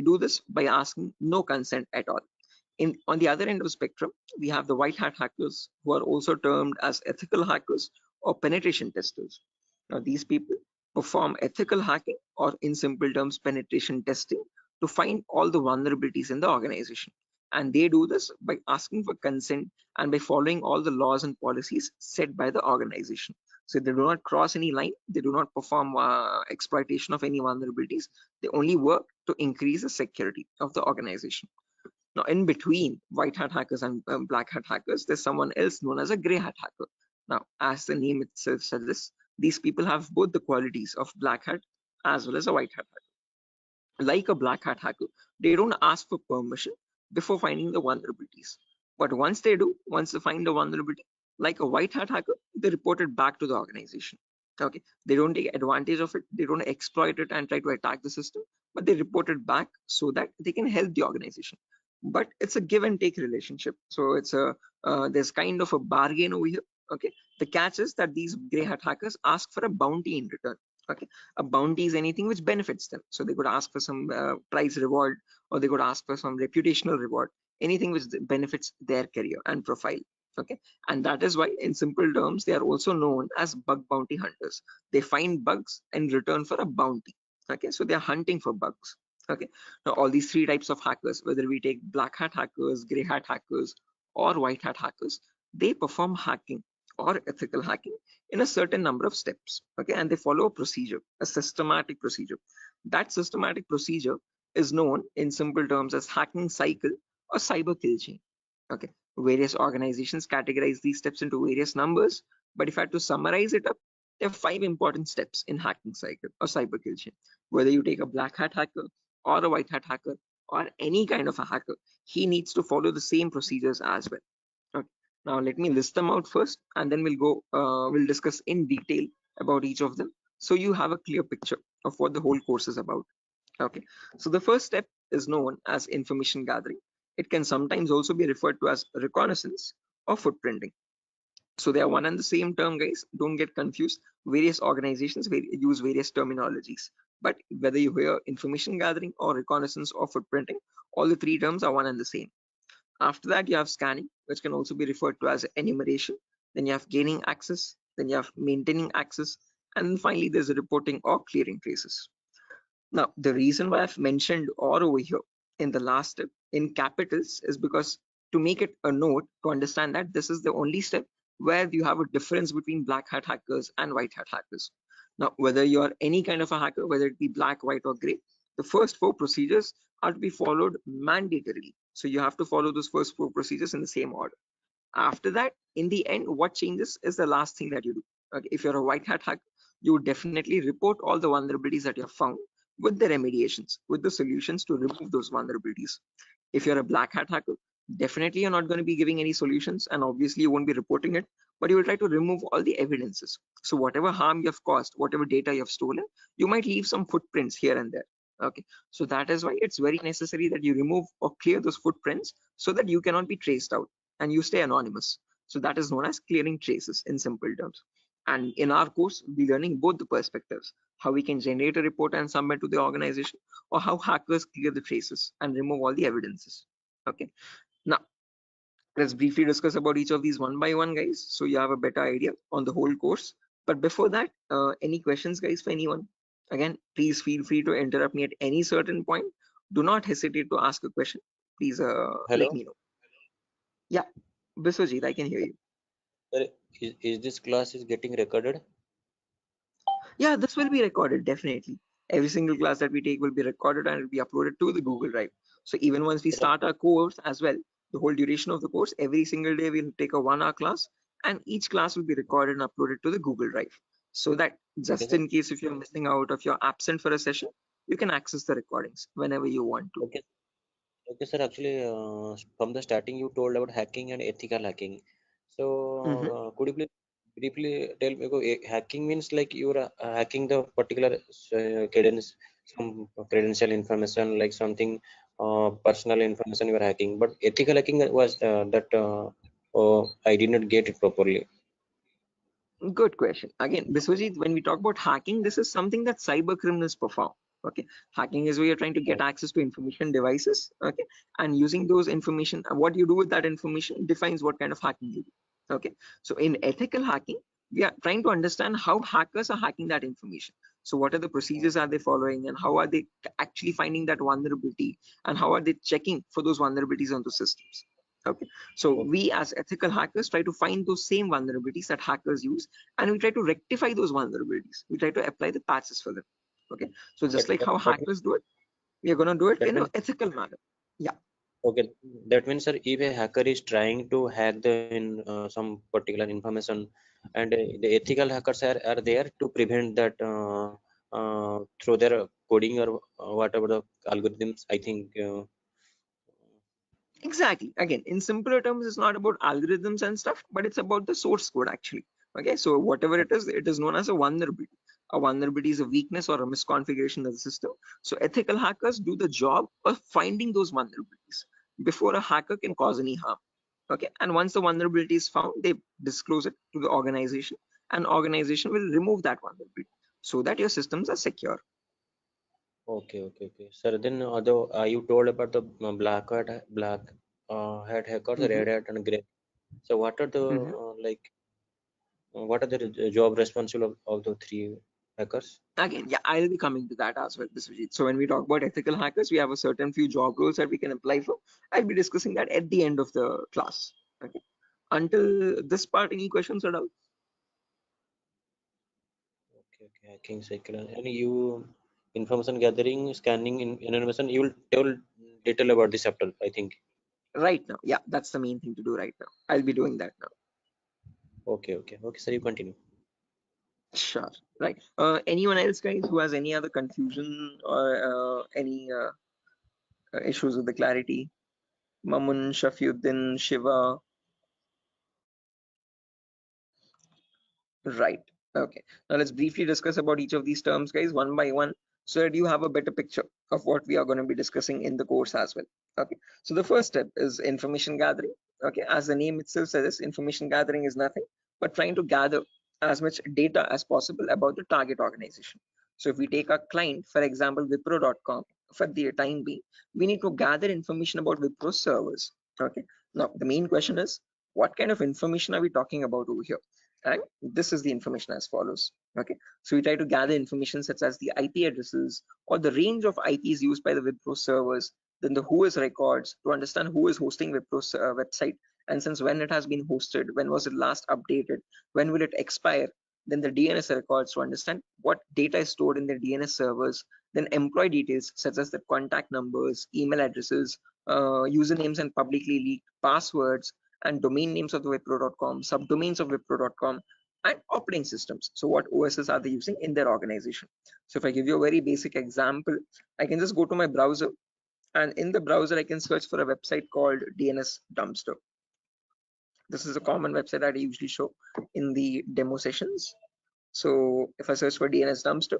do this by asking no consent at all. On the other end of the spectrum, we have the white hat hackers, who are also termed as ethical hackers or penetration testers. Now, these people perform ethical hacking, or in simple terms, penetration testing, to find all the vulnerabilities in the organization. And they do this by asking for consent and by following all the laws and policies set by the organization. So they do not cross any line, they do not perform exploitation of any vulnerabilities, they only work to increase the security of the organization. Now, in between white hat hackers and black hat hackers, there's someone else known as a gray hat hacker. Now, as the name itself suggests, these people have both the qualities of black hat as well as a white hat hacker. Like a black hat hacker, they don't ask for permission before finding the vulnerabilities. But once they do, once they find the vulnerability, like a white hat hacker, they report it back to the organization. Okay, they don't take advantage of it, they don't exploit it and try to attack the system, but they report it back so that they can help the organization. But it's a give and take relationship, so it's a there's kind of a bargain over here. Okay, the catch is that these gray hat hackers ask for a bounty in return. Okay, a bounty is anything which benefits them, so they could ask for some prize reward, or they could ask for some reputational reward, anything which benefits their career and profile. Okay, and that is why in simple terms they are also known as bug bounty hunters. They find bugs in return for a bounty. Okay, so they are hunting for bugs. Okay, now all these three types of hackers, whether we take black hat hackers, gray hat hackers, or white hat hackers, they perform hacking or ethical hacking in a certain number of steps. Okay, and they follow a procedure, a systematic procedure. That systematic procedure is known in simple terms as hacking cycle or cyber kill chain. Okay, various organizations categorize these steps into various numbers, but if I had to summarize it up, there are 5 important steps in hacking cycle or cyber kill chain. Whether you take a black hat hacker or a white hat hacker or any kind of a hacker, he needs to follow the same procedures as well. Okay. Now let me list them out first, and then we'll discuss in detail about each of them, so you have a clear picture of what the whole course is about. Okay. So the first step is known as information gathering. It can sometimes also be referred to as reconnaissance or footprinting. So they are one and the same term, guys. Don't get confused. Various organizations use various terminologies, but whether you hear information gathering or reconnaissance or footprinting, all the three terms are one and the same. After that, you have scanning, which can also be referred to as enumeration. Then you have gaining access, then you have maintaining access, and then finally there's reporting or clearing traces. Now, the reason why I've mentioned or over here in the last step in capitals is because to make it a note to understand that this is the only step where you have a difference between black hat hackers and white hat hackers. Now, whether you are any kind of a hacker, whether it be black, white, or gray, the first four procedures are to be followed mandatorily. So you have to follow those first four procedures in the same order. After that, in the end, what changes is the last thing that you do. Okay, if you're a white hat hacker, you would definitely report all the vulnerabilities that you have found with the remediations, with the solutions to remove those vulnerabilities. If you're a black hat hacker, definitely you're not going to be giving any solutions, and obviously you won't be reporting it, but you will try to remove all the evidences. So whatever harm you have caused, whatever data you have stolen, you might leave some footprints here and there. Okay, so that is why it's very necessary that you remove or clear those footprints so that you cannot be traced out and you stay anonymous. So that is known as clearing traces in simple terms. And in our course, we're learning both the perspectives, how we can generate a report and submit to the organization, or how hackers clear the traces and remove all the evidences. Okay. Now, let's briefly discuss about each of these one by one, guys, so you have a better idea on the whole course. But before that, any questions, guys, for anyone? Again, please feel free to interrupt me at any certain point. Do not hesitate to ask a question. Please let Hello, me know. Yeah, Biswajit, I can hear you. sir. Is this class is getting recorded? Yeah, this will be recorded, definitely. Every single class that we take will be recorded and it will be uploaded to the Google Drive. So even once we start our course as well, the whole duration of the course, every single day we'll take a 1 hour class, and each class will be recorded and uploaded to the Google Drive. So that Okay, just sir. in case if you're missing out, if you're absent for a session, you can access the recordings whenever you want to. Okay, okay, sir. Actually, from the starting, you told about hacking and ethical hacking. So, Mhm. could you please briefly tell me? Hacking means like you are hacking the particular credence, some credential information, like something personal information you are hacking. But ethical hacking was that I did not get it properly. Good question. Again, Biswajit, when we talk about hacking, this is something that cyber criminals perform. Okay, hacking is where you're trying to get access to information devices. Okay, and using those information, what you do with that information defines what kind of hacking you do. Okay, so in ethical hacking, we are trying to understand how hackers are hacking that information. So what are the procedures are they following, and how are they actually finding that vulnerability, and how are they checking for those vulnerabilities on the systems? Okay, so Okay, we as ethical hackers try to find those same vulnerabilities that hackers use, and we try to rectify those vulnerabilities. We try to apply the patches for them. Okay, so just that like that, how that means hackers do it, we are going to do it that in an means ethical manner. Yeah, okay. That means, sir, if a hacker is trying to hack some particular information, and the ethical hackers are there to prevent that through their coding or whatever the algorithms. I think. exactly. Again, in simpler terms, it's not about algorithms and stuff, but it's about the source code actually. Okay, so whatever it is known as a vulnerability. A vulnerability is a weakness or a misconfiguration of the system. So ethical hackers do the job of finding those vulnerabilities before a hacker can cause any harm. Okay, and once the vulnerability is found, they disclose it to the organization, and organization will remove that vulnerability so that your systems are secure. Okay, okay, okay. Sir, then although you told about the black hat hackers, Mhm. red hat, and gray. So what are the Mhm. like? What are the job responsible of the three hackers? Again, yeah, I'll be coming to that as well, Biswajit. So when we talk about ethical hackers, we have a certain few job roles that we can apply for. I'll be discussing that at the end of the class. Okay. Until this part, any questions at all? Okay, okay, hacking cycle. And you information gathering, scanning, in information. You will tell detail about this chapter, I think. Right now, yeah, that's the main thing to do right now. I'll be doing that now. Okay, okay, okay. Sir, you continue. Sure. Right. Anyone else, guys, who has any other confusion or any issues with the clarity? Mamun, Shafiuddin, Shiva. Right. Okay. Now let's briefly discuss about each of these terms, guys, one by one, so that you have a better picture of what we are going to be discussing in the course as well. Okay. So the first step is information gathering. Okay. As the name itself says, information gathering is nothing but trying to gather as much data as possible about the target organization. So if we take our client, for example, Wipro.com, for the time being, we need to gather information about Wipro servers. Okay. Now the main question is, what kind of information are we talking about over here? And this is the information as follows. Okay, so we try to gather information such as the IP addresses or the range of IPs used by the Wipro servers, then the whois records to understand who is hosting Wipro's website, and since when it has been hosted, when was it last updated, when will it expire, then the DNS records to understand what data is stored in the DNS servers, then employee details such as the contact numbers, email addresses, usernames and publicly leaked passwords, and domain names of the Wipro.com, subdomains of Wipro.com, and operating systems. So what OSs are they using in their organization? So if I give you a very basic example, I can just go to my browser, and in the browser I can search for a website called DNS Dumpster. This is a common website that I usually show in the demo sessions. So if I search for DNS Dumpster,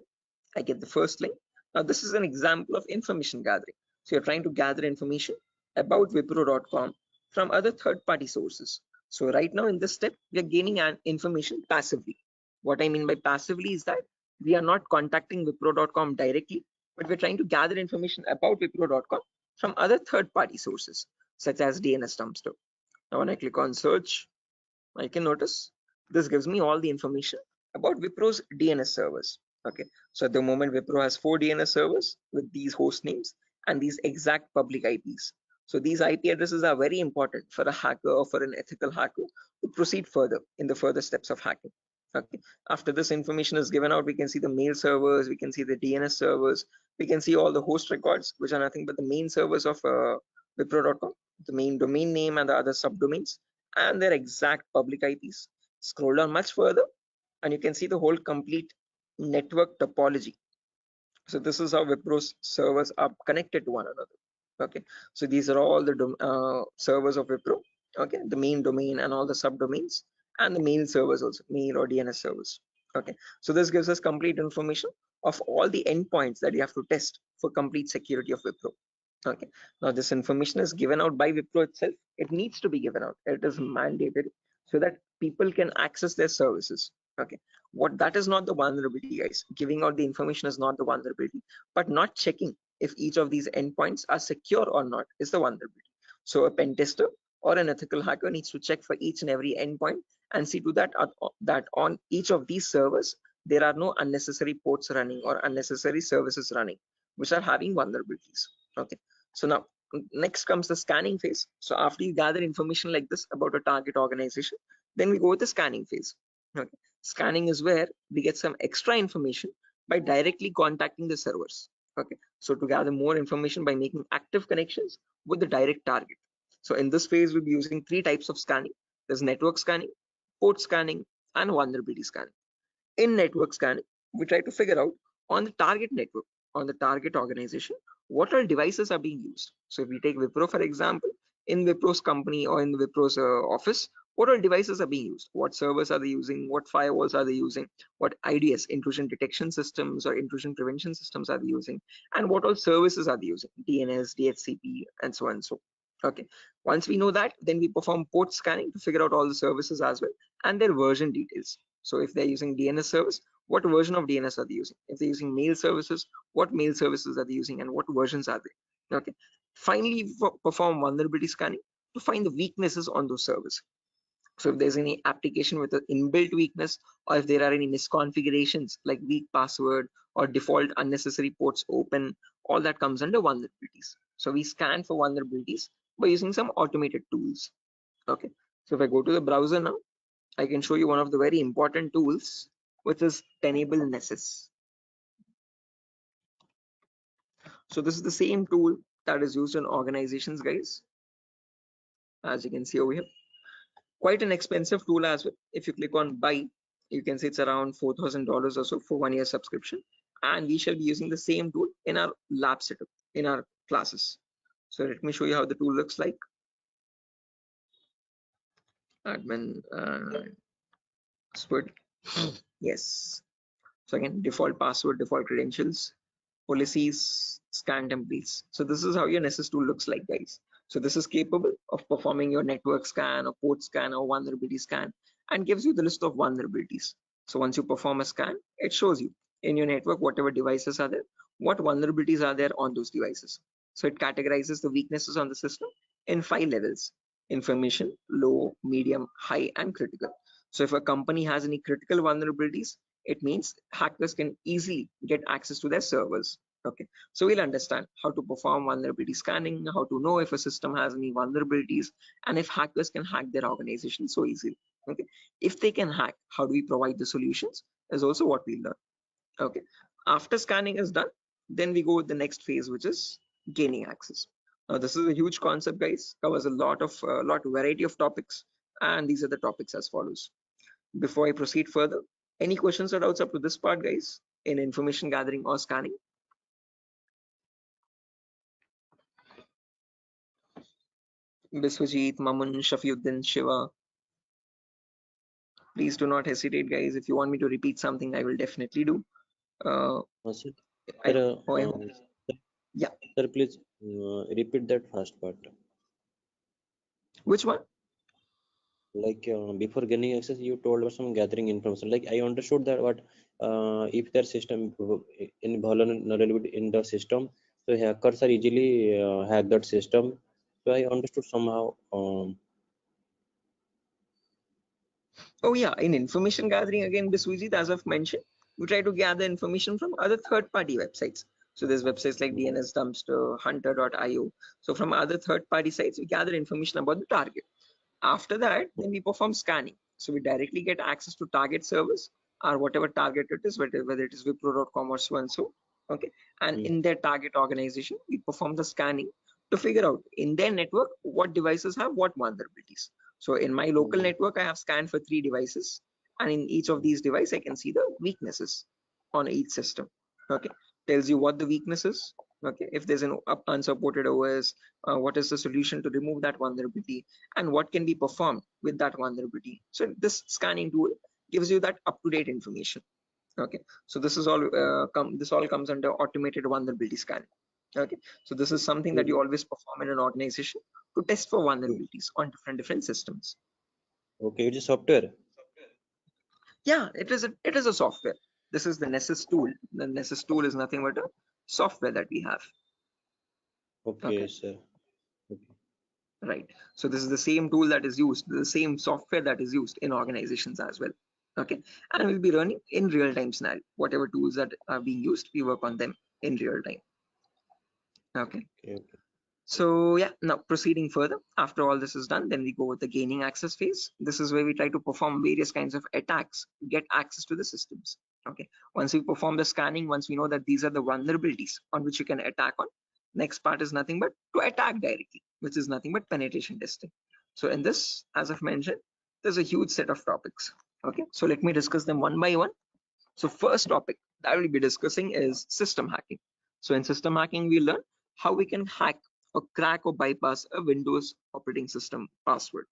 I get the first link. Now this is an example of information gathering. So you're trying to gather information about Wipro.com from other third-party sources. So right now in this step, we are gaining information passively. What I mean by passively is that we are not contacting Wipro.com directly, but we're trying to gather information about Wipro.com from other third-party sources, such as DNS Dumpster. Now when I click on search, I can notice this gives me all the information about Wipro's DNS servers. Okay, so at the moment Wipro has 4 DNS servers with these host names and these exact public IPs. So these IP addresses are very important for a hacker or for an ethical hacker to proceed further in the further steps of hacking. Okay, after this information is given out, we can see the mail servers, we can see the DNS servers, we can see all the host records, which are nothing but the main servers of Wipro.com, the main domain name and the other subdomains, and their exact public IPs. Scroll down much further and you can see the whole complete network topology. So this is how Wipro's servers are connected to one another. Okay, so these are all the servers of Wipro. Okay, the main domain and all the subdomains, and the mail servers also, mail or DNS servers. Okay, so this gives us complete information of all the endpoints that you have to test for complete security of Wipro. Okay, now this information is given out by Wipro itself. It needs to be given out. It is mandated so that people can access their services. Okay, what that is not the vulnerability, guys. Giving out the information is not the vulnerability, but not checking if each of these endpoints are secure or not is the vulnerability. So a pen tester or an ethical hacker needs to check for each and every endpoint and see to that that on each of these servers there are no unnecessary ports running or unnecessary services running which are having vulnerabilities. Okay, so now next comes the scanning phase. So after you gather information like this about a target organization, then we go with the scanning phase. Okay, scanning is where we get some extra information by directly contacting the servers. Okay, so to gather more information by making active connections with the direct target. So in this phase, we'll be using 3 types of scanning. There's network scanning, port scanning, and vulnerability scanning. In network scanning, we try to figure out on the target network, on the target organization, what all devices are being used. So if we take Wipro, for example, in Wipro's company or in Wipro's office, what all devices are being used? What servers are they using? What firewalls are they using? What IDS, intrusion detection systems or intrusion prevention systems are they using? And what all services are they using? DNS, DHCP, and so on and so. Okay, once we know that, then we perform port scanning to figure out all the services as well and their version details. So if they're using DNS service, what version of DNS are they using? If they're using mail services, what mail services are they using and what versions are they? Okay. Finally, perform vulnerability scanning to find the weaknesses on those servers. So if there's any application with an inbuilt weakness, or if there are any misconfigurations like weak password or default unnecessary ports open, all that comes under vulnerabilities. So we scan for vulnerabilities by using some automated tools. Okay. So if I go to the browser now, I can show you one of the very important tools, which is Tenable Nessus. So this is the same tool that is used in organizations, guys. As you can see over here, quite an expensive tool as well. If you click on buy, you can say it's around $4,000 or so for 1 year subscription, and we shall be using the same tool in our lab setup in our classes. So let me show you how the tool looks like. Admin password. Yes. So again, default password, default credentials, policies, scan templates. So this is how your Nessus tool looks like, guys. So this is capable of performing your network scan or port scan or vulnerability scan, and gives you the list of vulnerabilities. So once you perform a scan, it shows you in your network whatever devices are there, what vulnerabilities are there on those devices. So it categorizes the weaknesses on the system in 5 levels: information, low, medium, high, and critical. So if a company has any critical vulnerabilities, it means hackers can easily get access to their servers. Okay, so we'll understand how to perform vulnerability scanning, how to know if a system has any vulnerabilities, and if hackers can hack their organization so easily. Okay, if they can hack, how do we provide the solutions is also what we learn. Okay, after scanning is done, then we go with the next phase, which is gaining access. Now this is a huge concept, guys, covers a lot variety of topics, and these are the topics as follows. Before I proceed further, any questions or doubts up to this part, guys, in information gathering or scanning? Biswajit, Mamun, Shafiuddin, Shiva. Please do not hesitate, guys. If you want me to repeat something, I will definitely do. Sir, Yeah. Sir, please repeat that first part. Which one? Like before gaining access, you told us some gathering information. Like I understood that what if their system in vulnerability in the system, so hackers are easily hack that system. So I understood somehow. Oh yeah, in information gathering, again, Biswajit, as I've mentioned, we try to gather information from other third-party websites. So there's websites like DNS Dumpster, Hunter.io. So from other third-party sites, we gather information about the target. After that, then we perform scanning. So we directly get access to target servers or whatever target it is, whether it is Wipro.com or so and so. Okay, and in their target organization, we perform the scanning to figure out in their network what devices have what vulnerabilities. So in my local network, I have scanned for 3 devices, and in each of these devices, I can see the weaknesses on each system. Okay, tells you what the weakness is. Okay, if there's an unsupported OS, what is the solution to remove that vulnerability, and what can be performed with that vulnerability. So this scanning tool gives you that up-to-date information. Okay, so this is all this all comes under automated vulnerability scanning. Okay, so this is something that you always perform in an organization to test for vulnerabilities on different systems. Okay, it's a software. Yeah, it is a software. This is the Nessus tool. The Nessus tool is nothing but a software that we have. Okay, sir. Okay. Right, so this is the same tool that is used, the same software that is used in organizations as well. Okay, and we'll be running in real-time scenario. Whatever tools that are being used, we work on them in real time. Okay. So yeah, now proceeding further, after all this is done, then we go with the gaining access phase. This is where we try to perform various kinds of attacks to get access to the systems. Okay, once we perform the scanning, once we know that these are the vulnerabilities on which you can attack on, next part is nothing but to attack directly, which is nothing but penetration testing. So in this, as I've mentioned, there's a huge set of topics. Okay, so let me discuss them one by one. So first topic that I will be discussing is system hacking. So in system hacking, we learn how we can hack or crack or bypass a Windows operating system password.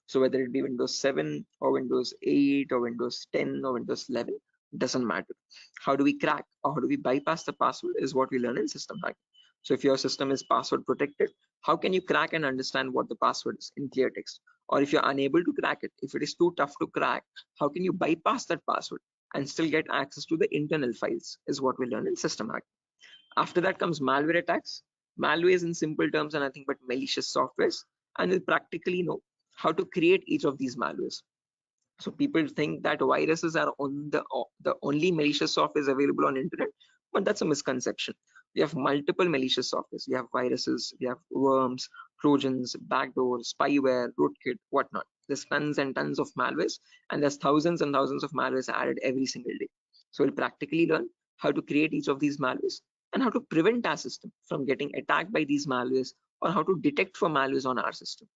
So whether it be Windows 7 or Windows 8 or Windows 10 or Windows 11, doesn't matter. How do we crack or how do we bypass the password is what we learn in system hacking. So if your system is password protected, how can you crack and understand what the password is in clear text? Or if you're unable to crack it, if it is too tough to crack, how can you bypass that password and still get access to the internal files is what we learn in system hacking. After that comes malware attacks. Malwares in simple terms are nothing but malicious softwares, and we'll practically know how to create each of these malwares. So people think that viruses are on the only malicious software is available on internet, but that's a misconception. We have multiple malicious softwares. We have viruses, we have worms, trojans, backdoors, spyware, rootkit, whatnot. There's tons and tons of malwares, and there's thousands and thousands of malwares added every single day. So we'll practically learn how to create each of these malwares and how to prevent our system from getting attacked by these malwares, or how to detect for malwares on our system.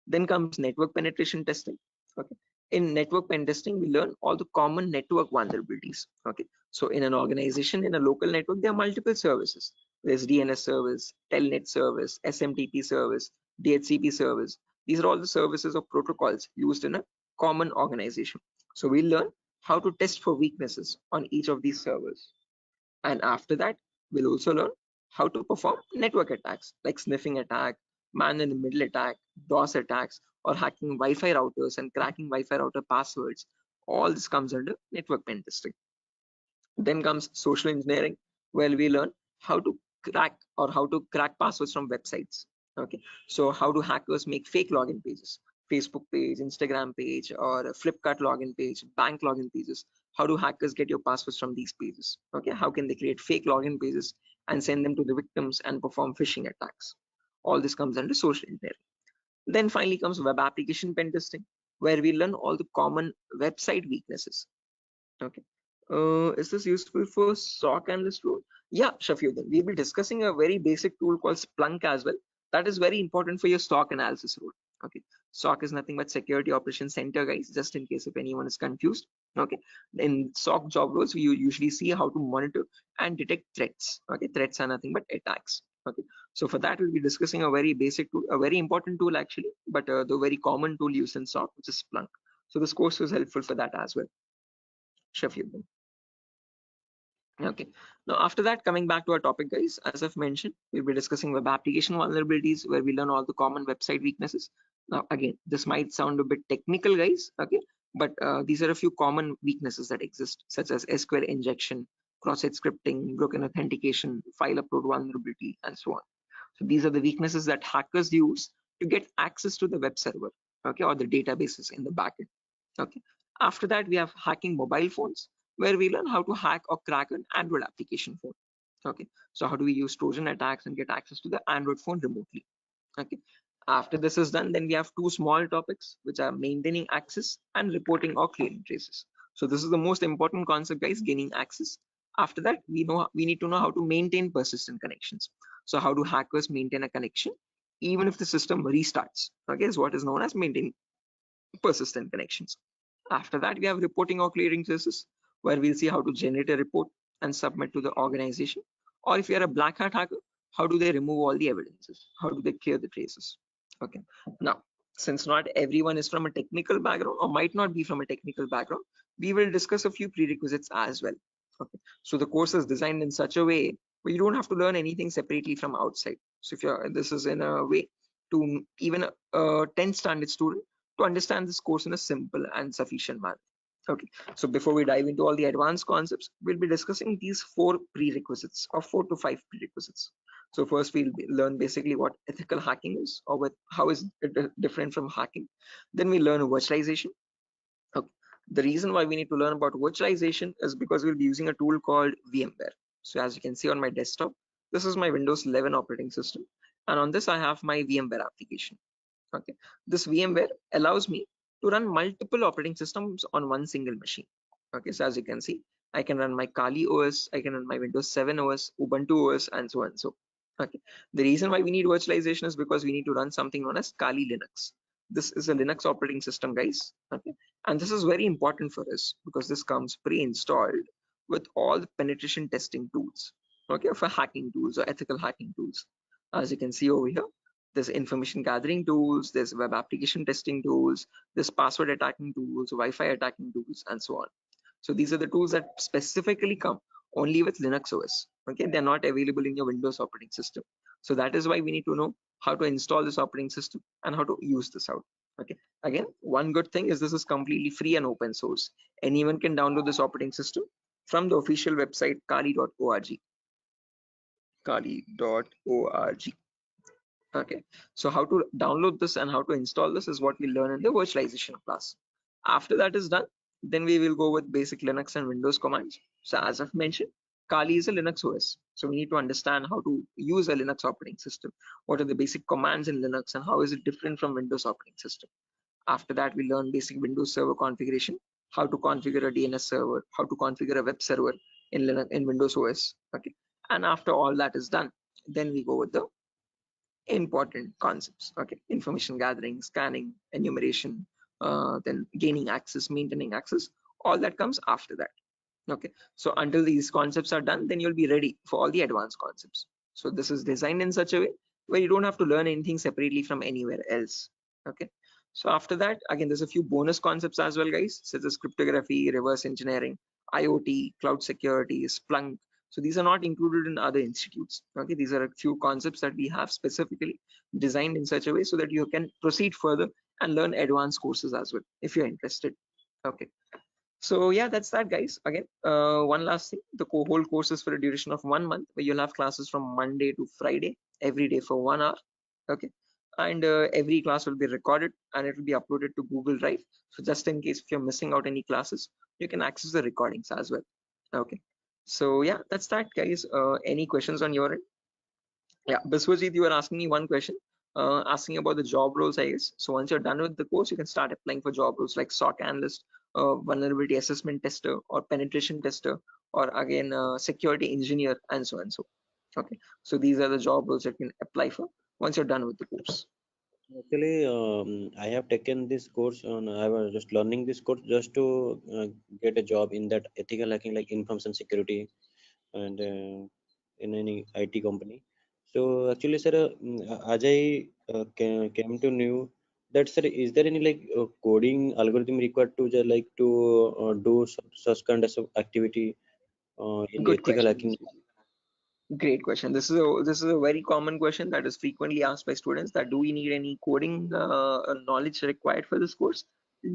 Then comes network penetration testing. Okay, In network pen testing, we learn all the common network vulnerabilities. Okay, so in an organization, in a local network, there are multiple services. There's DNS service, telnet service, SMTP service, DHCP service. These are all the services or protocols used in a common organization. So we learn how to test for weaknesses on each of these servers. And after that, we'll also learn how to perform network attacks like sniffing attack, man in the middle attack, DOS attacks, or hacking Wi-Fi routers and cracking Wi-Fi router passwords. All this comes under network pen testing. Then comes social engineering, where we learn how to crack passwords from websites. Okay, so how do hackers make fake login pages, Facebook page, Instagram page, or a Flipkart login page, bank login pages? How do hackers get your passwords from these pages? Okay, how can they create fake login pages and send them to the victims and perform phishing attacks? All this comes under social engineering. Then finally comes web application pen testing, where we learn all the common website weaknesses. Okay. Is this useful for SOC analyst role? Yeah, Shafiuddin. We'll be discussing a very basic tool called Splunk as well. That is very important for your SOC analysis role. Okay. SOC is nothing but Security Operations Center, guys, just in case if anyone is confused. Okay. In SOC job roles, we usually see how to monitor and detect threats. Okay. Threats are nothing but attacks. Okay. So for that, we'll be discussing a very basic tool, a very important tool actually, but the very common tool used in SOC, which is Splunk. So this course is helpful for that as well. Shafiuddin. Okay, now after that, coming back to our topic, guys, as I've mentioned, we'll be discussing web application vulnerabilities, where we learn all the common website weaknesses. Now again, this might sound a bit technical, guys, okay, but these are a few common weaknesses that exist, such as SQL injection, cross-site scripting, broken authentication, file upload vulnerability, and so on. So these are the weaknesses that hackers use to get access to the web server, okay, or the databases in the backend. Okay, after that, we have hacking mobile phones, where we learn how to hack or crack an Android application phone. Okay, so how do we use Trojan attacks and get access to the Android phone remotely? Okay, after this is done, then we have two small topics, which are maintaining access and reporting or clearing traces. So this is the most important concept, guys, gaining access. After that, we need to know how to maintain persistent connections. So how do hackers maintain a connection even if the system restarts? Okay, is what is known as maintaining persistent connections. After that, we have reporting or clearing traces, where we'll see how to generate a report and submit to the organization. Or if you're a black hat hacker, how do they remove all the evidences? How do they clear the traces? Okay. Now, since not everyone is from a technical background or might not be from a technical background, we will discuss a few prerequisites as well. Okay. So the course is designed in such a way where you don't have to learn anything separately from outside. So if you're, this is in a way to even a 10th standard student to understand this course in a simple and sufficient manner. Okay, so before we dive into all the advanced concepts, we'll be discussing these 4 prerequisites or 4 to 5 prerequisites. So first we'll learn basically what ethical hacking is, or how is it different from hacking. Then we learn virtualization. Okay. The reason why we need to learn about virtualization is because we'll be using a tool called VMware. So as you can see on my desktop, this is my Windows 11 operating system, and on this I have my VMware application. Okay, this VMware allows me to run multiple operating systems on one single machine. Okay, so as you can see, I can run my Kali OS, I can run my Windows 7 OS, Ubuntu OS, and so on and so. Okay, the reason why we need virtualization is because we need to run something known as Kali Linux. This is a Linux operating system, guys. Okay, and this is very important for us because this comes pre-installed with all the penetration testing tools. Okay, for hacking tools or ethical hacking tools. As you can see over here, there's information gathering tools, there's web application testing tools, there's password attacking tools, Wi-Fi attacking tools, and so on. So these are the tools that specifically come only with Linux OS. Okay, they're not available in your Windows operating system. So that is why we need to know how to install this operating system and how to use this out. Okay, again, one good thing is this is completely free and open source. Anyone can download this operating system from the official website kali.org. Kali.org. Okay, so how to download this and how to install this is what we learn in the virtualization class. After that is done, then we will go with basic Linux and Windows commands. So as I've mentioned, Kali is a Linux OS. So we need to understand how to use a Linux operating system. What are the basic commands in Linux and how is it different from Windows operating system? After that, we learn basic Windows server configuration, how to configure a DNS server, how to configure a web server in Linux, in Windows OS. Okay, and after all that is done, then we go with the important concepts. Okay, information gathering, scanning, enumeration, then gaining access, maintaining access, all that comes after that. Okay, so until these concepts are done, then you'll be ready for all the advanced concepts. So this is designed in such a way where you don't have to learn anything separately from anywhere else. Okay, so after that, again, there's a few bonus concepts as well, guys, such as cryptography, reverse engineering, IoT, cloud security, Splunk. So these are not included in other institutes. Okay, these are a few concepts that we have specifically designed in such a way so that you can proceed further and learn advanced courses as well if you're interested. Okay, so yeah, that's that, guys. Again, one last thing, the whole course is for a duration of 1 month, where you'll have classes from Monday to Friday every day for 1 hour. Okay, and every class will be recorded and it will be uploaded to Google Drive. So just in case if you're missing out any classes, you can access the recordings as well. Okay, so yeah, that's that, guys. Any questions on your end? Yeah, Biswajit, you were asking me one question, asking about the job roles, I guess. So once you're done with the course, you can start applying for job roles like SOC analyst, vulnerability assessment tester, or penetration tester, or again, security engineer, and so on. So, okay. So these are the job roles that you can apply for once you're done with the course. Actually, I have taken this course on. I was just learning this course just to get a job in that ethical hacking, like information security, and in any IT company. So actually, sir, as I came to know that, sir, is there any like coding algorithm required to just like to do such kind of activity in Good ethical question. hacking? Great question. This is a very common question that is frequently asked by students, that do we need any coding knowledge required for this course?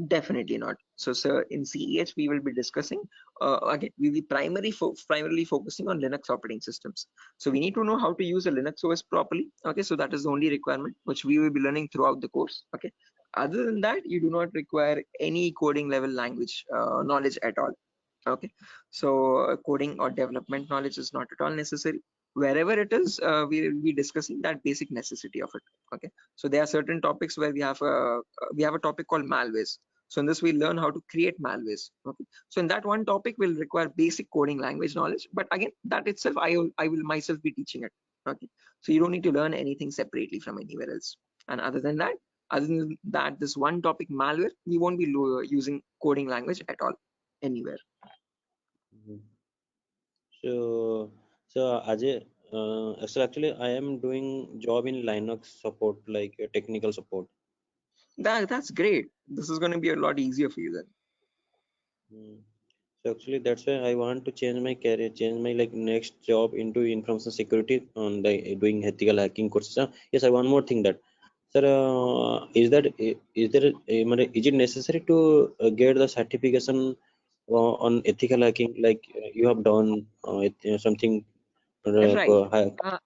Definitely not. So, sir, in CEH we will be discussing again. We will be primarily focusing on Linux operating systems. So we need to know how to use a Linux OS properly. Okay, so that is the only requirement which we will be learning throughout the course. Okay. Other than that, you do not require any coding level language knowledge at all. Okay, so coding or development knowledge is not at all necessary. Wherever it is, we will be discussing that basic necessity of it. Okay, so there are certain topics where we have a topic called malwares. So in this we learn how to create malwares. Okay, so in that one topic will require basic coding language knowledge, but again, that itself I will myself be teaching it. Okay, so you don't need to learn anything separately from anywhere else. And other than that, this one topic malware, we won't be using coding language at all anywhere. Mhm. So, Ajay, so actually, I am doing job in Linux support, like technical support. That's great. This is going to be a lot easier for you then. Mm. So actually, that's why I want to change my career, change my like next job into information security on the doing ethical hacking courses. Yes, I one more thing that, sir, is there is it necessary to get the certification on ethical hacking, like you have done something Right.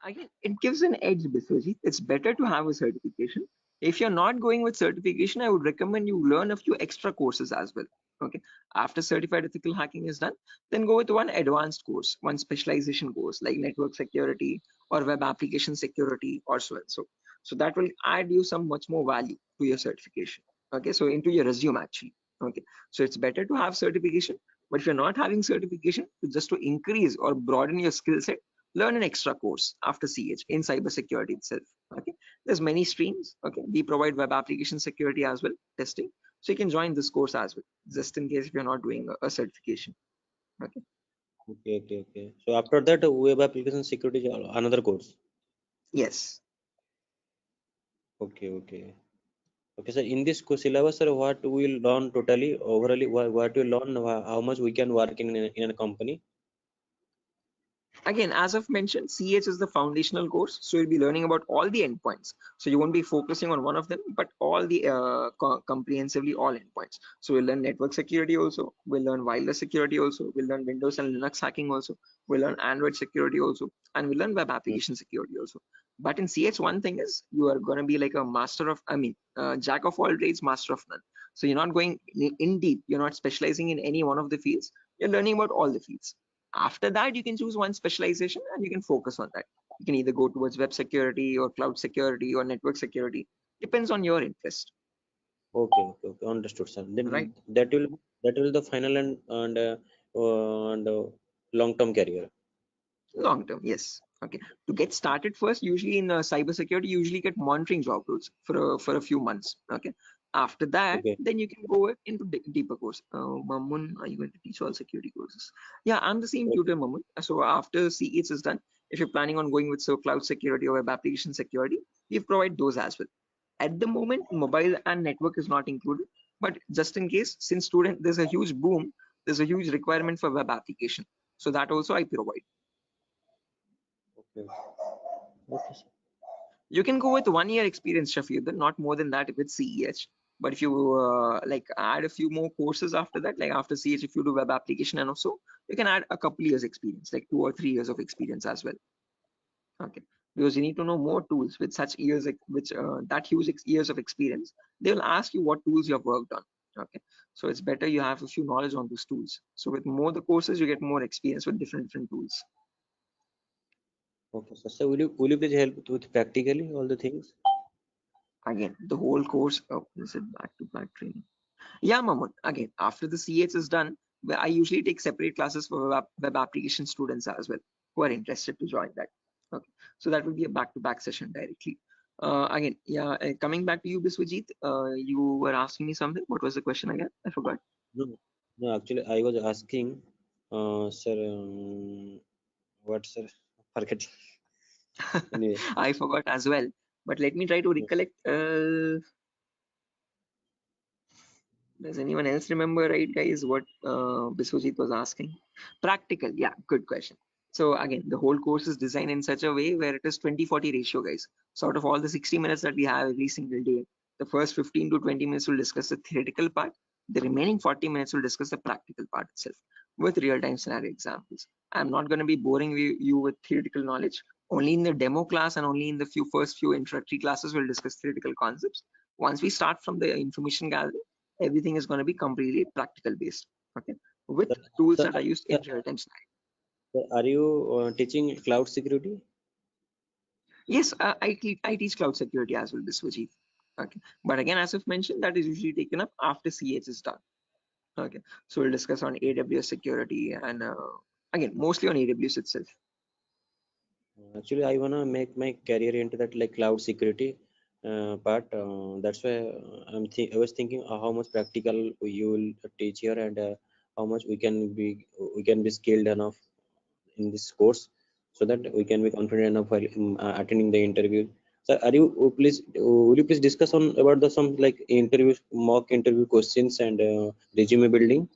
Again, it gives an edge, Biswajit. It's better to have a certification. If you're not going with certification, I would recommend you learn a few extra courses as well. Okay. After certified ethical hacking is done, then go with one advanced course, one specialization course like network security or web application security or so and so. So that will add you some much more value to your certification. Okay. So into your resume actually. Okay. So it's better to have certification, but if you're not having certification, just to increase or broaden your skill set, learn an extra course after CH in cybersecurity itself. Okay, there's many streams. Okay, we provide web application security as well, testing. So you can join this course as well, just in case if you're not doing a certification. Okay. Okay. So after that, web application security is another course. Yes. Okay. Okay, sir. In this syllabus, sir, what we will learn totally, overally, what we learn, how much we can work in a company. Again, as I've mentioned, CH is the foundational course, so you'll be learning about all the endpoints. So you won't be focusing on one of them, but all the comprehensively all endpoints. So we'll learn network security also, we'll learn wireless security also, we'll learn Windows and Linux hacking also, we'll learn Android security also, and we'll learn web application security also. But in CH, one thing is you are going to be like a master of, jack of all trades, master of none. So you're not going in deep, you're not specializing in any one of the fields, you're learning about all the fields. After that, you can choose one specialization and you can focus on that. You can either go towards web security or cloud security or network security. Depends on your interest. Okay. Understood, sir. Then Right. that will the final and long-term career. Long term, yes. Okay. To get started first, usually in cybersecurity, you usually get monitoring job roles for a few months. Okay. After that, Okay. then you can go into deeper course. Mamun, are you going to teach all security courses? Yeah, I'm the same tutor, Mamun. So after CH is done, if you're planning on going with cloud security or web application security, we provide those as well. At the moment, mobile and network is not included, but just in case, since there's a huge boom, there's a huge requirement for web application. So that also I provide. Okay. Okay, sir. You can go with 1 year experience, Shafiq, not more than that with CEH. But if you like add a few more courses after that, like after CH, if you do web application and also, you can add a couple years experience, like 2 or 3 years of experience as well. Okay, because you need to know more tools with such years, that huge years of experience. They will ask you what tools you have worked on. Okay, so it's better you have a few knowledge on those tools. So with more the courses, you get more experience with different tools. Okay, sir. So will you please help with practically all the things? Again, the whole course. Oh, is it back-to-back training? Yeah, Mamun. Again, after the CH is done, I usually take separate classes for web application students as well who are interested to join that. Okay, so that will be a back-to-back session directly. Again, yeah, coming back to you, Biswajit, you were asking me something. What was the question again? I forgot. No, actually, I was asking, sir, what, sir? Forget. Anyway, I forgot as well. But let me try to recollect. Does anyone else remember, right, guys, what Biswajit was asking? Practical, yeah, good question. So again, the whole course is designed in such a way where it is 20-40 ratio, guys. So out of all the 60 minutes that we have every single day, the first 15 to 20 minutes will discuss the theoretical part. The remaining 40 minutes will discuss the practical part itself with real-time scenario examples. I'm not going to be boring you with theoretical knowledge. Only in the demo class and only in the first few introductory classes we'll discuss theoretical concepts. Once we start from the information gathering, everything is going to be completely practical based. Okay, with tools that are used in real-time scenario. Are you teaching cloud security? Yes, I teach cloud security as well, Biswajit. Okay, but again, as I've mentioned, that is usually taken up after CH is done. Okay, so we'll discuss on AWS security and again, mostly on AWS itself. Actually, I wanna make my career into that like cloud security part. That's why I was thinking how much practical you will teach here and how much we can be skilled enough in this course so that we can be confident enough while attending the interview. So, will you please discuss on about some like mock interview questions and resume building?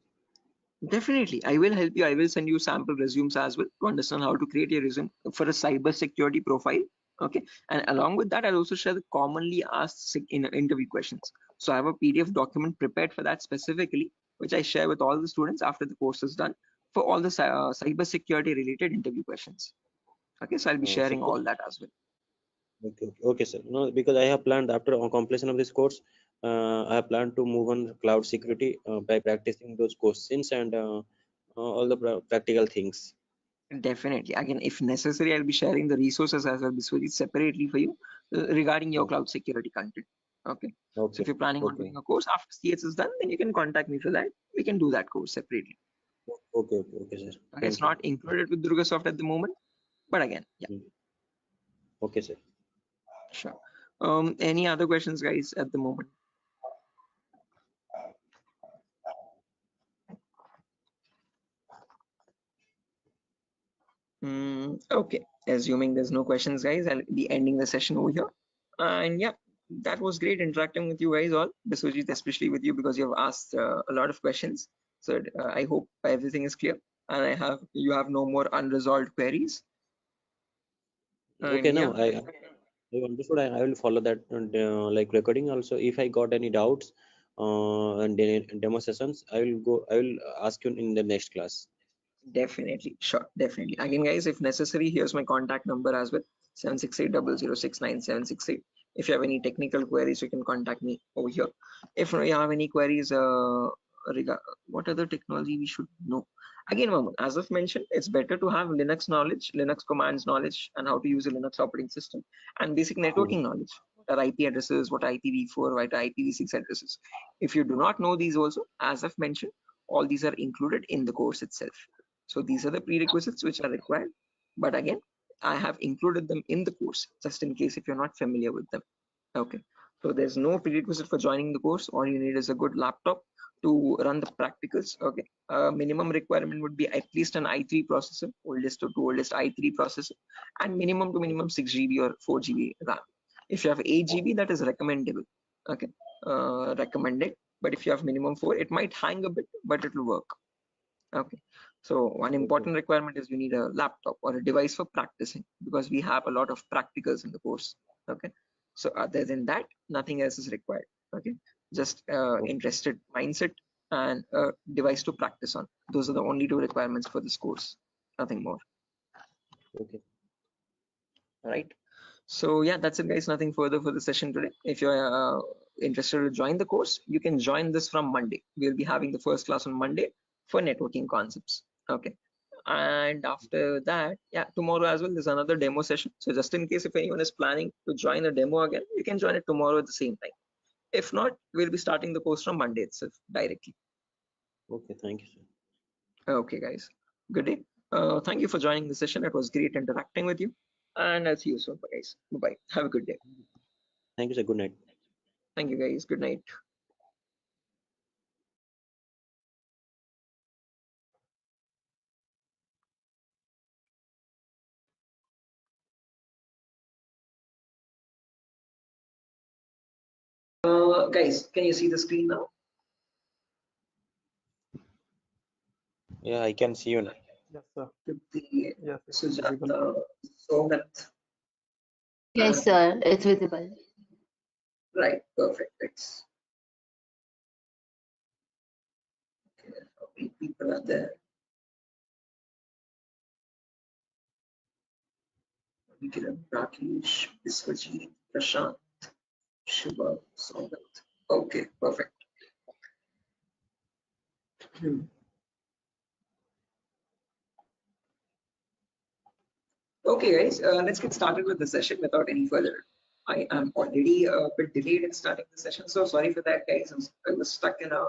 Definitely, I will help you. I will send you sample resumes as well to understand how to create a resume for a cyber security profile. Okay, and along with that, I'll also share the commonly asked in interview questions. So I have a PDF document prepared for that specifically, which I share with all the students after the course is done for all the cyber security related interview questions. Okay, so I'll be sharing all that as well. Okay, sir. No, because I have planned after completion of this course, I have planned to move on cloud security by practicing those questions and all the practical things. Definitely. Again, if necessary, I'll be sharing the resources as well, Biswajit, separately for you regarding your cloud security content. Okay. So if you're planning on doing a course after CS is done, then you can contact me for that. We can do that course separately. Okay, sir. Okay, it's not included with Durga Soft at the moment, but again, yeah. Okay, sir. Sure. Any other questions, guys, at the moment? Okay, assuming there's no questions, guys, I'll be ending the session over here. And yeah, that was great interacting with you guys all, Biswajit, especially with you because you have asked a lot of questions. So I hope everything is clear and you have no more unresolved queries. Okay, and now yeah, I understood. I will follow that like recording also. If I got any doubts and demo sessions, I will ask you in the next class. Definitely, sure, definitely. Again, guys, if necessary, here's my contact number as well, 76800696768. If you have any technical queries, you can contact me over here. If you have any queries regarding what other technology we should know, again, Mamun, as I've mentioned, it's better to have Linux knowledge, Linux commands knowledge, and how to use a Linux operating system, and basic networking knowledge. What are IP addresses, what are IPv4, what are IPv6 addresses. If you do not know these also, as I've mentioned, all these are included in the course itself. So these are the prerequisites which are required. But again, I have included them in the course just in case if you're not familiar with them. Okay. So there's no prerequisite for joining the course. All you need is a good laptop to run the practicals. Okay. Minimum requirement would be at least an i3 processor, oldest to oldest i3 processor, and minimum to minimum 6 GB or 4 GB RAM. If you have 8 GB, that is recommendable. Okay. Recommended. But if you have minimum 4, it might hang a bit, but it will work. Okay. So one important requirement is you need a laptop or a device for practicing, because we have a lot of practicals in the course. Okay. So other than that, nothing else is required. Okay. Just interested mindset and a device to practice on. Those are the only 2 requirements for this course. Nothing more. Okay. All right. So yeah, that's it, guys. Nothing further for the session today. If you're interested to join the course, you can join this from Monday. We'll be having the first class on Monday for networking concepts. Okay. And after that, yeah, tomorrow as well, there's another demo session. So just in case if anyone is planning to join a demo again, you can join it tomorrow at the same time. If not, we'll be starting the course from Monday itself directly. Okay, thank you, sir. Okay, guys. Good day. Thank you for joining the session. It was great interacting with you. And I'll see you soon, guys. Bye-bye. Have a good day. Thank you, sir. Good night. Thank you, guys. Good night. Guys, can you see the screen now? Yeah, I can see you now. Yes, sir. The Yes, it's visible. Sujata, Somat. Yes, sir, it's visible. Right, perfect. Thanks. Okay, how many people are there? Vikiran, Rakesh, Biswajit, Prashant, Shiva, Somat. Okay, perfect. Okay, guys, let's get started with the session without any further. I am already a bit delayed in starting the session, so sorry for that, guys. I was stuck in a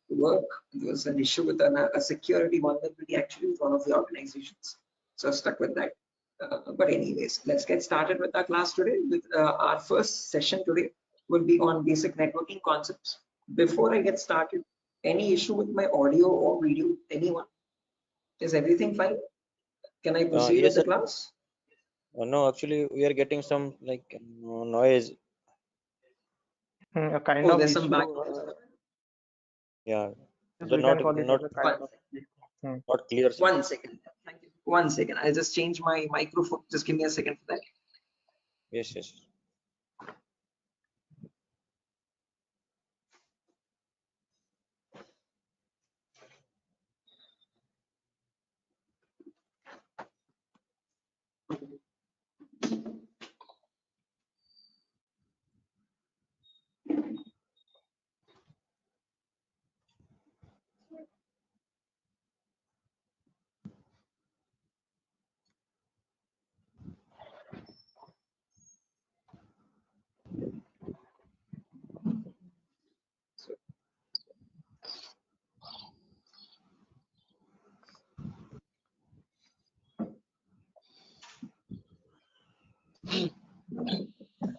work. There was an issue with a security vulnerability actually with one of the organizations, so I was stuck with that. But anyways, let's get started with our class today. With our first session today will be on basic networking concepts. Before I get started, any issue with my audio or video? Anyone? Is everything fine? Can I proceed with Yes, the sir. class? No, actually, we are getting some like noise. A kind Oh, of there's some issue. background. Yeah, Yes, the we can call it not as a kind of issue. not clear, sir. 1 second. Thank you. 1 second. I'll just change my microphone. Just give me a second for that. Yes, yes.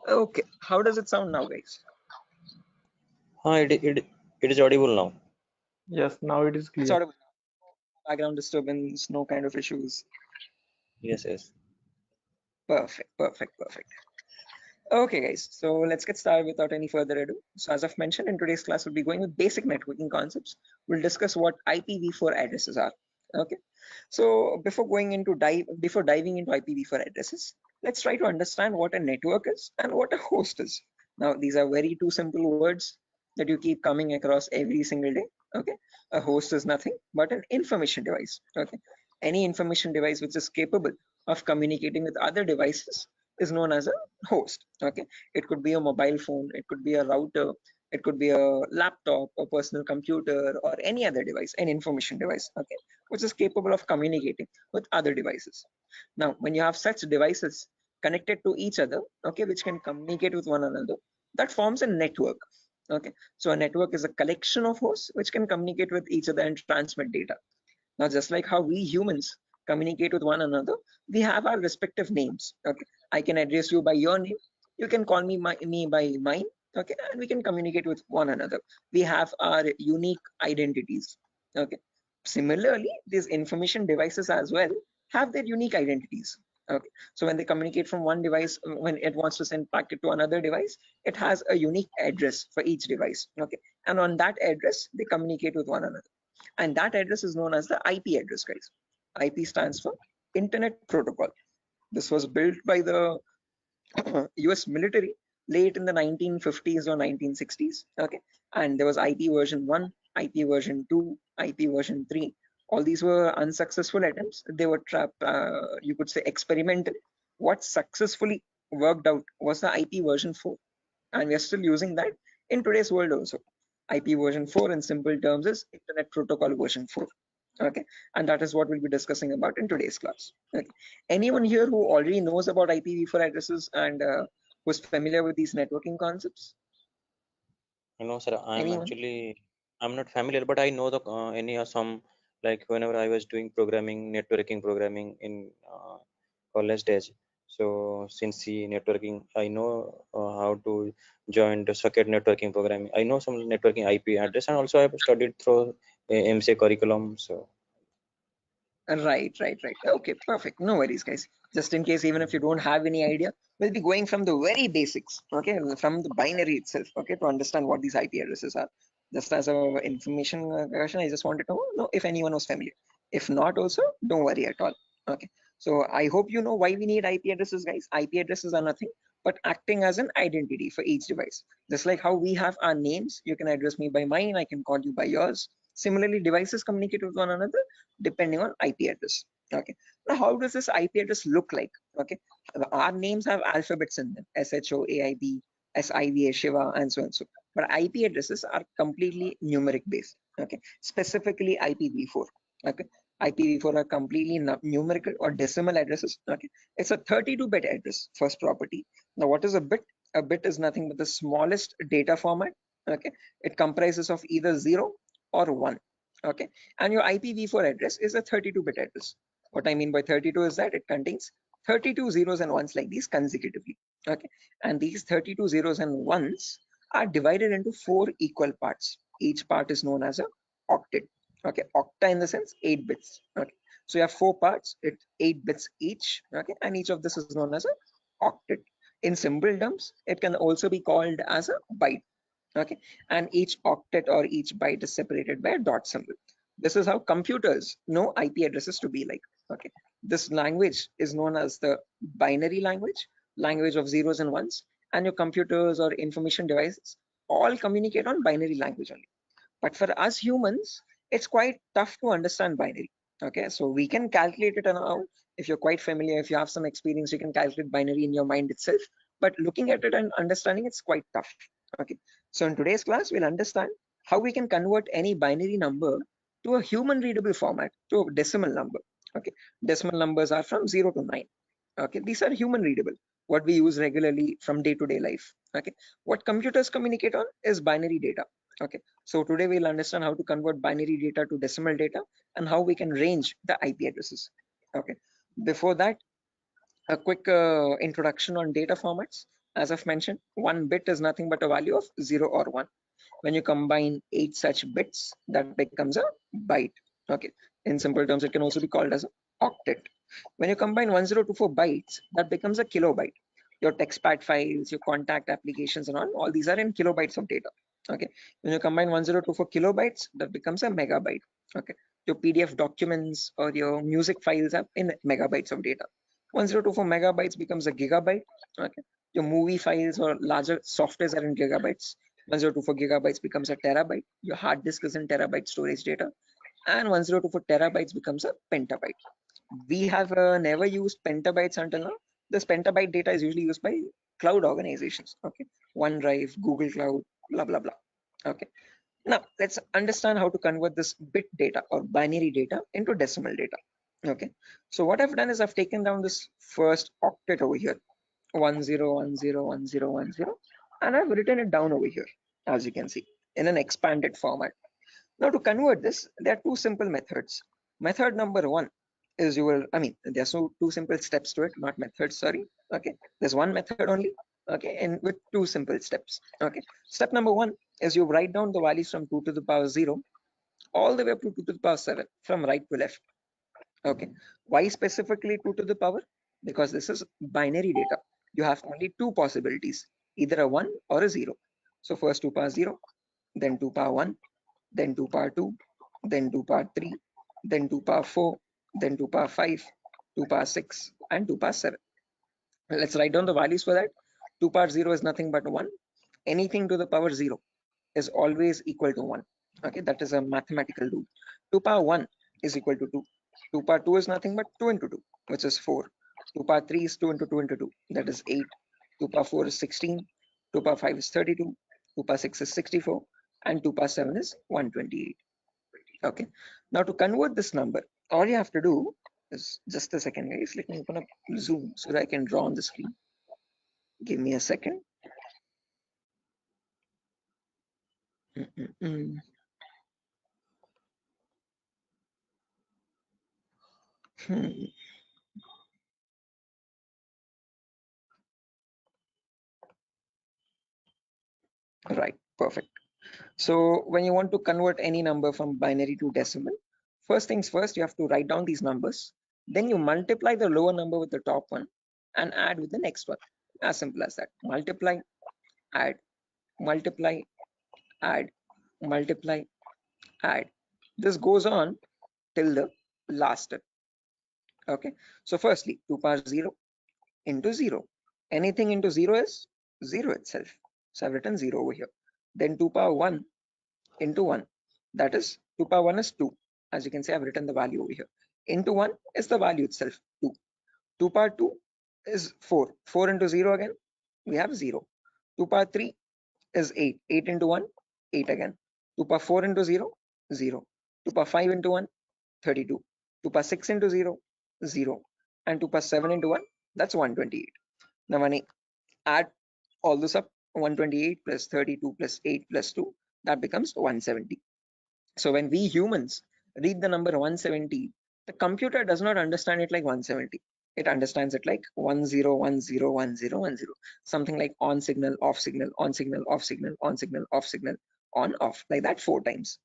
Okay. How does it sound now, guys? It is audible now. Yes, now it is It's clear. audible. Background disturbance, no kind of issues. Yes, yes. Perfect, perfect, perfect. Okay, guys. So let's get started without any further ado. So as I've mentioned, in today's class, we'll be going with basic networking concepts. We'll discuss what IPv4 addresses are. Okay. So before diving into IPv4 addresses, let's try to understand what a network is and what a host is. Now, these are very two simple words that you keep coming across every single day. Okay. A host is nothing but an information device. Okay. Any information device which is capable of communicating with other devices is known as a host. Okay. It could be a mobile phone, it could be a router, it could be a laptop, a personal computer, or any other device, an information device. Okay, which is capable of communicating with other devices. Now, when you have such devices connected to each other, okay, which can communicate with one another, that forms a network. Okay, so a network is a collection of hosts which can communicate with each other and transmit data. Now, just like how we humans communicate with one another, we have our respective names. Okay, I can address you by your name. You can call me by mine, okay, and we can communicate with one another. We have our unique identities, okay. Similarly, these information devices as well have their unique identities, okay. So when they communicate from one device, when it wants to send packet to another device, it has a unique address for each device, okay, and on that address they communicate with one another, and that address is known as the IP address, guys. IP stands for Internet Protocol. This was built by the US military late in the 1950s or 1960s, okay, and there was IP version 1, IP version 2, IP version 3. All these were unsuccessful attempts. They were you could say experimental. What successfully worked out was the IP version 4, and we are still using that in today's world also. IP version 4 in simple terms is Internet Protocol version 4, okay, and that is what we'll be discussing about in today's class, okay. Anyone here who already knows about IPv4 addresses and who's familiar with these networking concepts? No, sir, Anyone? I'm not familiar, but I know the any some, like whenever I was doing programming, networking programming in college days. So since the networking, I know how to join the socket networking programming. I know some networking IP address, and also I've studied through MCA curriculum. So Right. Okay, perfect. No worries, guys. Just in case, even if you don't have any idea, we'll be going from the very basics, okay, from the binary itself, okay, to understand what these IP addresses are. Just as a information question, I just wanted to know if anyone was familiar. If not, also don't worry at all. Okay. So I hope you know why we need IP addresses, guys. IP addresses are nothing but acting as an identity for each device. Just like how we have our names, you can address me by mine, I can call you by yours. Similarly, devices communicate with one another depending on IP address. Okay. Now, how does this IP address look like? Okay. Our names have alphabets in them: SHOAIB, SIVA, Shiva, and so and so. But IP addresses are completely numeric based. Okay. Specifically IPv4. Okay. IPv4 are completely numerical or decimal addresses. Okay. It's a 32-bit address, first property. Now, what is a bit? A bit is nothing but the smallest data format. Okay. It comprises of either 0 or 1. Okay, and your IPv4 address is a 32-bit address. What I mean by 32 is that it contains 32 zeros and ones like these consecutively. Okay, and these 32 zeros and ones are divided into 4 equal parts. Each part is known as a octet. Okay, octa in the sense 8 bits. Okay, so you have 4 parts, it's 8 bits each. Okay, and each of this is known as a octet. In simple terms, it can also be called as a byte. Okay, and each octet or each byte is separated by a dot symbol. This is how computers know IP addresses to be like. Okay, this language is known as the binary language of zeros and ones, and your computers or information devices all communicate on binary language only. But for us humans, it's quite tough to understand binary. Okay, so we can calculate it now. If you're quite familiar, if you have some experience, you can calculate binary in your mind itself. But looking at it and understanding it's quite tough. Okay, so in today's class, we'll understand how we can convert any binary number to a human readable format, to a decimal number. Okay, decimal numbers are from 0 to 9. Okay, these are human readable, what we use regularly from day-to-day life. Okay, what computers communicate on is binary data. Okay, so today we'll understand how to convert binary data to decimal data and how we can range the IP addresses. Okay, before that, a quick introduction on data formats. As I've mentioned, 1 bit is nothing but a value of 0 or 1. When you combine 8 such bits, that becomes a byte. Okay, in simple terms, it can also be called as an octet. When you combine 1024 bytes, that becomes a kilobyte. Your textpad files, your contact applications and all these are in kilobytes of data. Okay, when you combine 1024 kilobytes, that becomes a megabyte. Okay, your PDF documents or your music files are in megabytes of data. 1024 megabytes becomes a gigabyte. Okay, your movie files or larger softwares are in gigabytes. 1024 gigabytes becomes a terabyte. Your hard disk is in terabyte storage data, and 1024 terabytes becomes a petabyte. We have never used petabytes until now. This petabyte data is usually used by cloud organizations. Okay, OneDrive, Google Cloud, blah blah blah. Okay, now let's understand how to convert this bit data or binary data into decimal data. Okay, so what I've done is I've taken down this first octet over here, 10101010, and I've written it down over here, as you can see, in an expanded format. Now to convert this, there are 2 simple methods. Method number 1 is there's two simple steps to it, not methods, sorry. Okay, there's one method only. Okay, and with two simple steps. Okay, step number one is you write down the values from 2 to the power 0 all the way up to 2 to the power 7 from right to left. Okay, why specifically 2 to the power? Because this is binary data. You have only two possibilities, either a 1 or a 0. So first 2 power 0, then 2 power 1, then 2 power 2, then 2 power 3, then 2 power 4, then 2 power 5, 2 power 6, and 2 power 7. Let's write down the values for that. 2 power 0 is nothing but 1. Anything to the power 0 is always equal to 1. Okay, that is a mathematical rule. 2 power 1 is equal to 2. 2 power 2 is nothing but 2 into 2, which is 4. 2 power 3 is 2 into 2 into 2, that is 8. 2 power 4 is 16. 2 power 5 is 32. 2 power 6 is 64. And 2 power 7 is 128. Okay, now to convert this number, all you have to do is, just a second guys, let me open up Zoom so that I can draw on the screen. Give me a second. Right, perfect. So when you want to convert any number from binary to decimal, first things first, you have to write down these numbers. Then you multiply the lower number with the top one and add with the next one. As simple as that. Multiply, add, multiply, add, multiply, add. This goes on till the last step. Okay. So firstly, 2 power 0 into 0. Anything into 0 is 0 itself. So I've written 0 over here. Then 2 power 1 into 1. That is 2 power 1 is 2. As you can see, I've written the value over here. Into 1 is the value itself, 2. 2 power 2 is 4. 4 into 0 again, we have 0. 2 power 3 is 8. 8 into 1, 8 again. 2 power 4 into 0, 0. 2 power 5 into 1, 32. 2 power 6 into 0, 0. And 2 power 7 into 1, that's 128. Now when I add all this up, 128 plus 32 plus 8 plus 2, that becomes 170. So when we humans read the number 170, the computer does not understand it like 170. It understands it like 10101010, something like on signal, off signal, on signal, off signal, on signal, off signal, on, off, like that 4 times.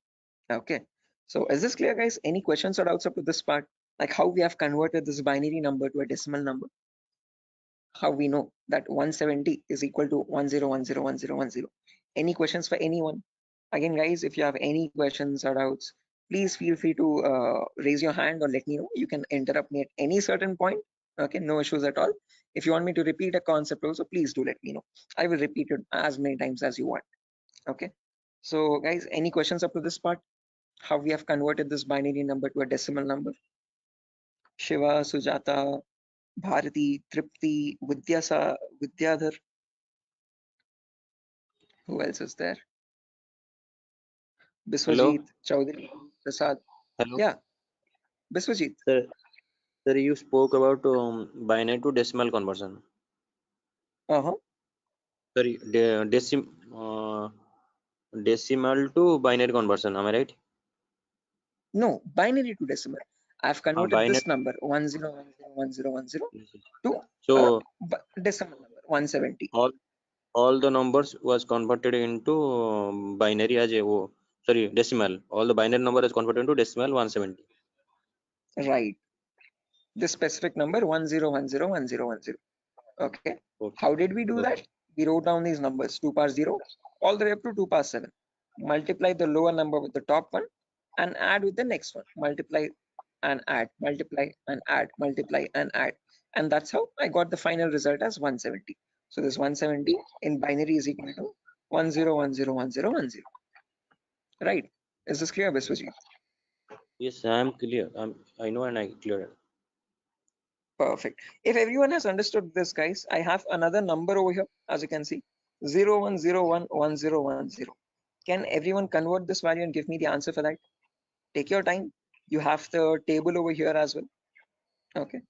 Okay. So is this clear, guys? Any questions or doubts up to this part? Like how we have converted this binary number to a decimal number? How we know that 170 is equal to 10101010? Any questions for anyone? Again, guys, if you have any questions or doubts, please feel free to raise your hand or let me know. You can interrupt me at any certain point. Okay, no issues at all. If you want me to repeat a concept also, please do let me know. I will repeat it as many times as you want. Okay, so guys, any questions up to this part? How we have converted this binary number to a decimal number? Shiva, Sujata, Bharati, Tripti, Vidyadhar. Who else is there? Hello. Biswajit, Chaudhary, Prasad. Hello. Yeah, Biswajit. Sir, you spoke about binary to decimal conversion. Sorry, decimal to binary conversion. Am I right? No, binary to decimal. I've converted Binary. this number 10101010 to So decimal number 170. all the numbers was converted into binary as a decimal. All the binary number is converted into decimal 170. Right. This specific number 10101010. Okay. How did we do that? We wrote down these numbers 2 power 0 all the way up to 2 power 7. Multiply the lower number with the top one and add with the next one. Multiply and add, multiply and add, multiply and add. And that's how I got the final result as 170. So this 170 in binary is equal to 10101010. Right. Is this clear, Biswajit? Yes, I am clear. I know and I clear. Perfect. If everyone has understood this, guys, I have another number over here, as you can see, 01011010. Can everyone convert this value and give me the answer for that? Take your time. You have the table over here as well. Okay.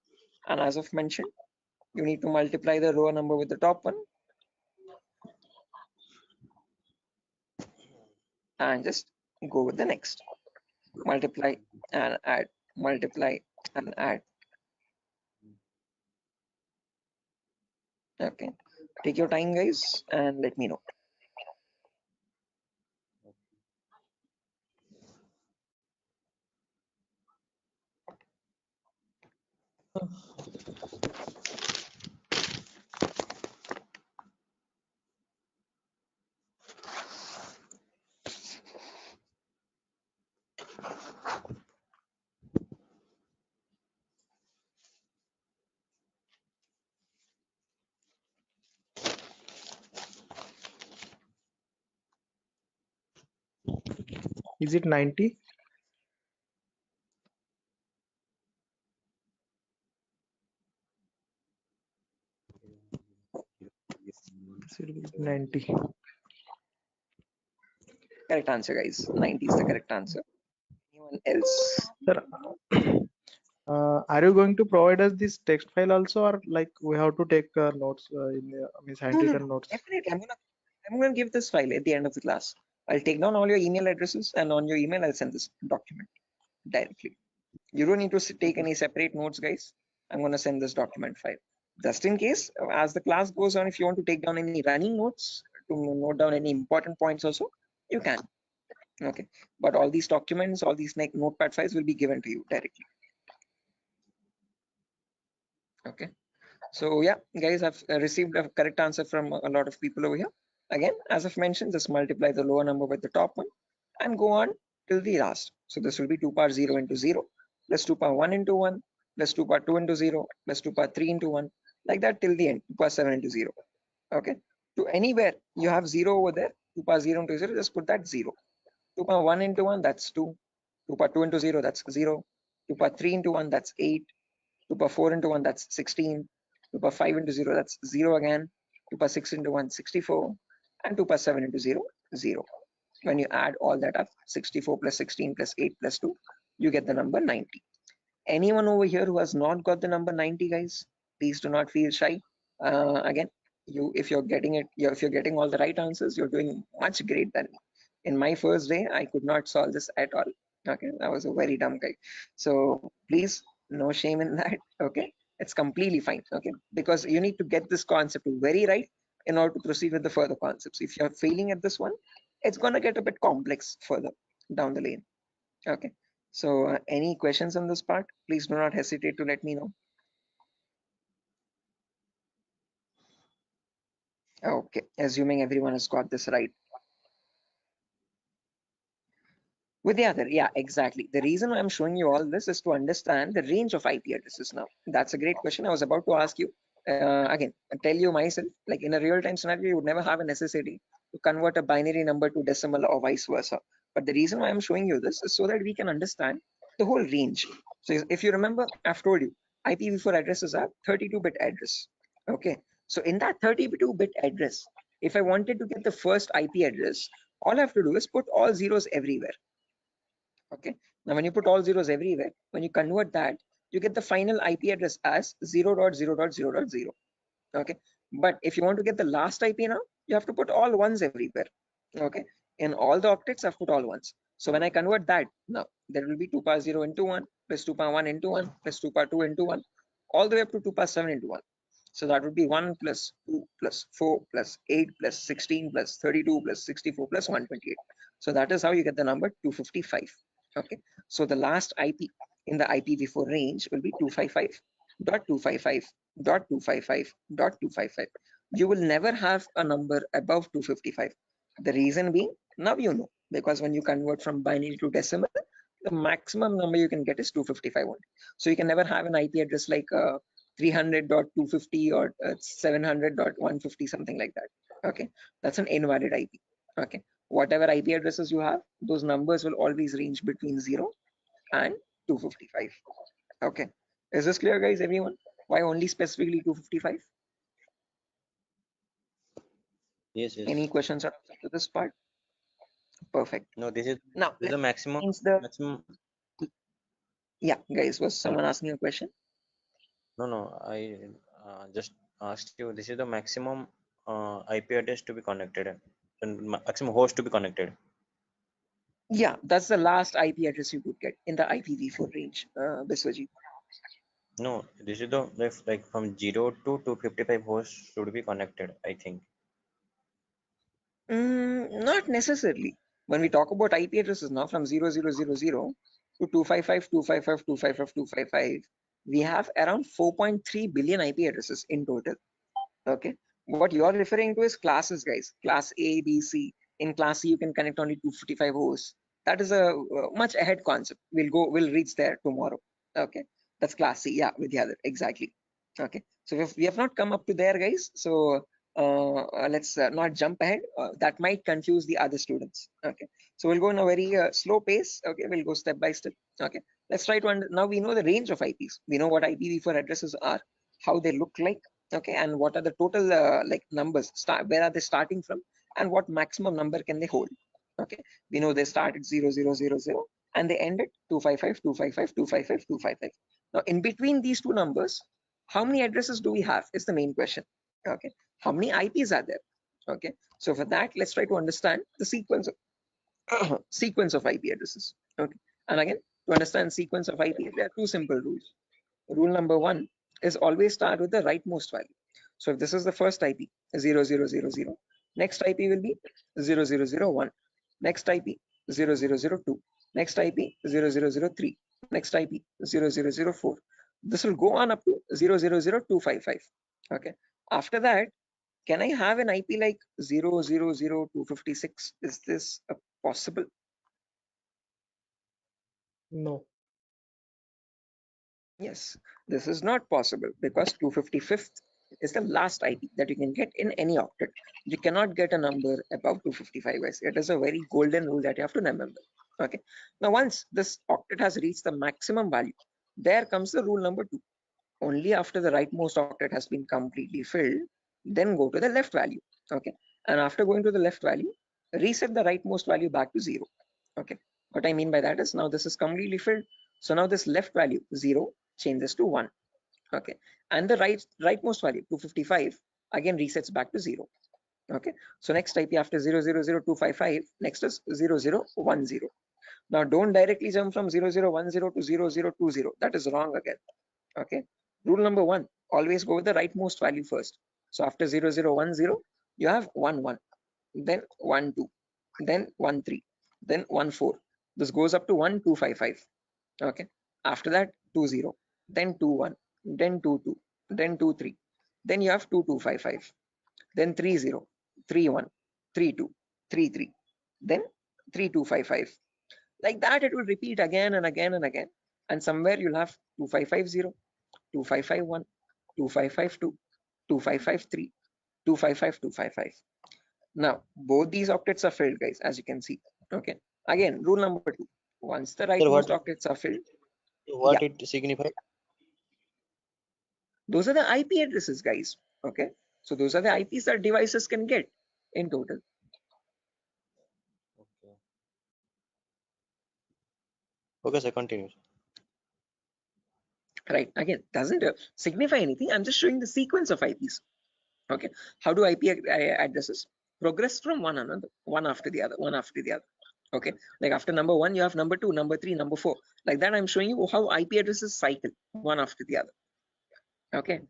And as I've mentioned, you need to multiply the lower number with the top one. And just go with the next. Multiply and add, multiply and add. Okay. Take your time, guys, and let me know. Is it 90? Should be 90. Correct answer, guys. 90 is the correct answer. Anyone else? Sir, are you going to provide us this text file also, or like we have to take notes in means No, handwritten notes? definitely. I'm gonna give this file at the end of the class. I'll take down all your email addresses, and on your email, I'll send this document directly. You don't need to take any separate notes, guys. I'm gonna send this document file. Just in case, as the class goes on, if you want to take down any running notes to note down any important points also, you can. Okay, but all these documents, all these notepad files will be given to you directly. Okay, so yeah, guys, I've received a correct answer from a lot of people over here. Again, as I've mentioned, just multiply the lower number with the top one and go on till the last. So this will be 2 power 0 into 0 plus 2 power 1 into 1 plus 2 power 2 into 0 plus 2 power 3 into 1, like that till the end, 2 power 7 into 0. Okay, to anywhere you have 0 over there, 2 power 0 into 0, just put that 0. 2 power 1 into 1, that's 2. 2 power 2 into 0, that's 0. 2 power 3 into 1, that's 8. 2 power 4 into 1, that's 16. 2 power 5 into 0, that's 0 again. 2 power 6 into 1, 64. And 2 power 7 into 0, 0. When you add all that up, 64 plus 16 plus 8 plus 2, you get the number 90. Anyone over here who has not got the number 90, guys, please do not feel shy. Again, if you're getting all the right answers, you're doing much great than me. In my first day, I could not solve this at all. Okay, I was a very dumb guy. So please, no shame in that. Okay, it's completely fine. Okay, because you need to get this concept very right in order to proceed with the further concepts. If you're failing at this one, it's gonna get a bit complex further down the lane. Okay, so any questions on this part, please do not hesitate to let me know. Okay, assuming everyone has got this right. With the other, yeah, exactly. The reason I'm showing you all this is to understand the range of IP addresses now. That's a great question. I was about to ask you. Again, I tell you myself, like in a real-time scenario, you would never have a necessity to convert a binary number to decimal or vice versa. But the reason why I'm showing you this is so that we can understand the whole range. So if you remember, I've told you, IPv4 addresses are 32-bit address. Okay, so in that 32-bit address, if I wanted to get the first IP address, all I have to do is put all zeros everywhere. Okay, now when you put all zeros everywhere, when you convert that, you get the final IP address as 0.0.0.0. Okay, but if you want to get the last IP now, you have to put all ones everywhere. Okay, in all the octets I've put all ones. So when I convert that, now there will be 2 power 0 into 1 plus 2 power 1 into 1 plus 2 power 2 into 1 all the way up to 2 power 7 into 1. So that would be 1 plus 2 plus 4 plus 8 plus 16 plus 32 plus 64 plus 128. So that is how you get the number 255. Okay, so the last IP in the IPv4 range will be 255.255.255.255. You will never have a number above 255. The reason being, now you know, because when you convert from binary to decimal, the maximum number you can get is 255 only. So you can never have an IP address like 300.250 or 700.150, something like that. Okay, that's an invalid IP. Okay, whatever IP addresses you have, those numbers will always range between 0 and 255. Okay, is this clear, guys? Everyone, why only specifically 255? Yes, yes. Any questions to this part? Perfect. No, this is Now the maximum. Maximum. Yeah, guys, was someone asking a question? No, I just asked you. This is the maximum IP address to be connected, and maximum host to be connected. Yeah, that's the last IP address you could get in the IPv4 range, Biswajit. No, this is the like from 0 to 255 hosts should be connected, I think. Not necessarily. When we talk about IP addresses now from 0000 to 255, we have around 4.3 billion IP addresses in total. Okay. What you are referring to is classes, guys. Class A, B, C. In class C, you can connect only 255 hosts. That is a much ahead concept. We'll reach there tomorrow. Okay. That's class C. Yeah, Vidyadhar. Exactly. Okay. So we have not come up to there, guys. So let's not jump ahead. That might confuse the other students. Okay. So we'll go in a very slow pace. Okay. We'll go step by step. Okay. Let's try to now we know the range of IPs. We know what IPv4 addresses are, how they look like. Okay, and what are the total like numbers, where are they starting from, and what maximum number can they hold. Okay, we know they start at 0000 and they end at 255, 255, 255, 255. Now in between these two numbers, how many addresses do we have is the main question. Okay, how many IPs are there? Okay, so for that, let's try to understand the sequence of sequence of IP addresses. Okay, and again, to understand sequence of IP, there are two simple rules. Rule number one is always start with the rightmost value. So if this is the first IP, 0000, next IP will be 0001, next IP 0002, next IP 0003, next IP 0004. This will go on up to 000255. Okay. After that, can I have an IP like 000256? Is this possible? No. Yes, this is not possible because 255th is the last IP that you can get in any octet. You cannot get a number above 255, guys. It is a very golden rule that you have to remember. Okay. Now, once this octet has reached the maximum value, there comes the rule number two. Only after the rightmost octet has been completely filled, then go to the left value. Okay. And after going to the left value, reset the rightmost value back to 0. Okay. What I mean by that is now this is completely filled. So now this left value 0 changes to 1. Okay. And the rightmost value 255 again resets back to 0. Okay. So next IP after 000255, next is 0010. Now don't directly jump from 0010 to 0020. That is wrong again. Okay. Rule number one, always go with the rightmost value first. So after 0010, you have 11, then 12, then 13, then 14. This goes up to 1255. Okay. After that, 20, then 21, then 22, then 23. Then you have 2255, then 30, 31, 32, 33, then 3255. Like that, it will repeat again and again and again. And somewhere you'll have 2550, 2551, 2552, 2553, 255, 255. Now, both these octets are filled, guys, as you can see. Okay. Again, rule number two. Once the Sir, rightmost octets are filled, what yeah, it signifies? those are the IP addresses, guys. Okay. So those are the IPs that devices can get in total. Okay. Okay, sir, continue. Right. Again, doesn't signify anything. I'm just showing the sequence of IPs. Okay. How do IP addresses progress from one another, one after the other, one after the other? Okay. Like after number one, you have number two, number three, number four. Like that, I'm showing you how IP addresses cycle one after the other. Okay.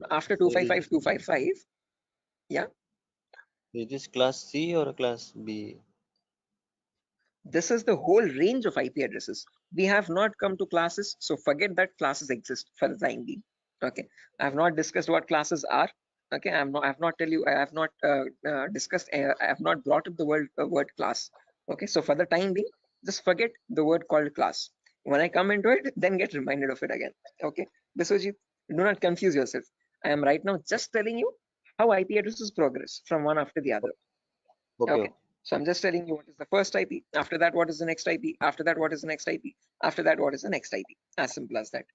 After 255, 255. Yeah. Is this class C or class B? This is the whole range of IP addresses. We have not come to classes, so forget that classes exist for the time being. Okay, I have not discussed what classes are. Okay, I have not discussed. I have not brought up the word class. Okay, so for the time being, just forget the word called class. When I come into it, then get reminded of it again. Okay, Biswajit, do not confuse yourself. I am right now just telling you how IP addresses progress from one after the other. Okay. So I'm just telling you what is the first IP. After that, what is the next IP? After that, what is the next IP? After that, what is the next IP? As simple as that.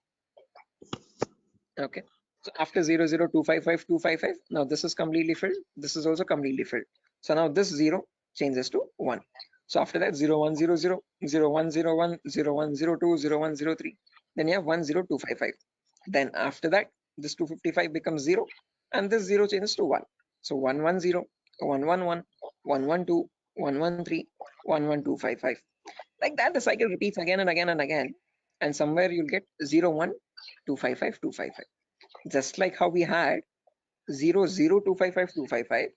Okay. So after 00255, now this is completely filled. This is also completely filled. So now this 0 changes to 1. So after that, 0100, 0101, 0102, 0103. Then you have 10255. Then after that, this 255 becomes 0 and this 0 changes to 1. So 110, 111, 112, 113, 11255. Like that, the cycle repeats again and again and again. And somewhere you'll get 01 255.255. Just like how we had 0.0255.255,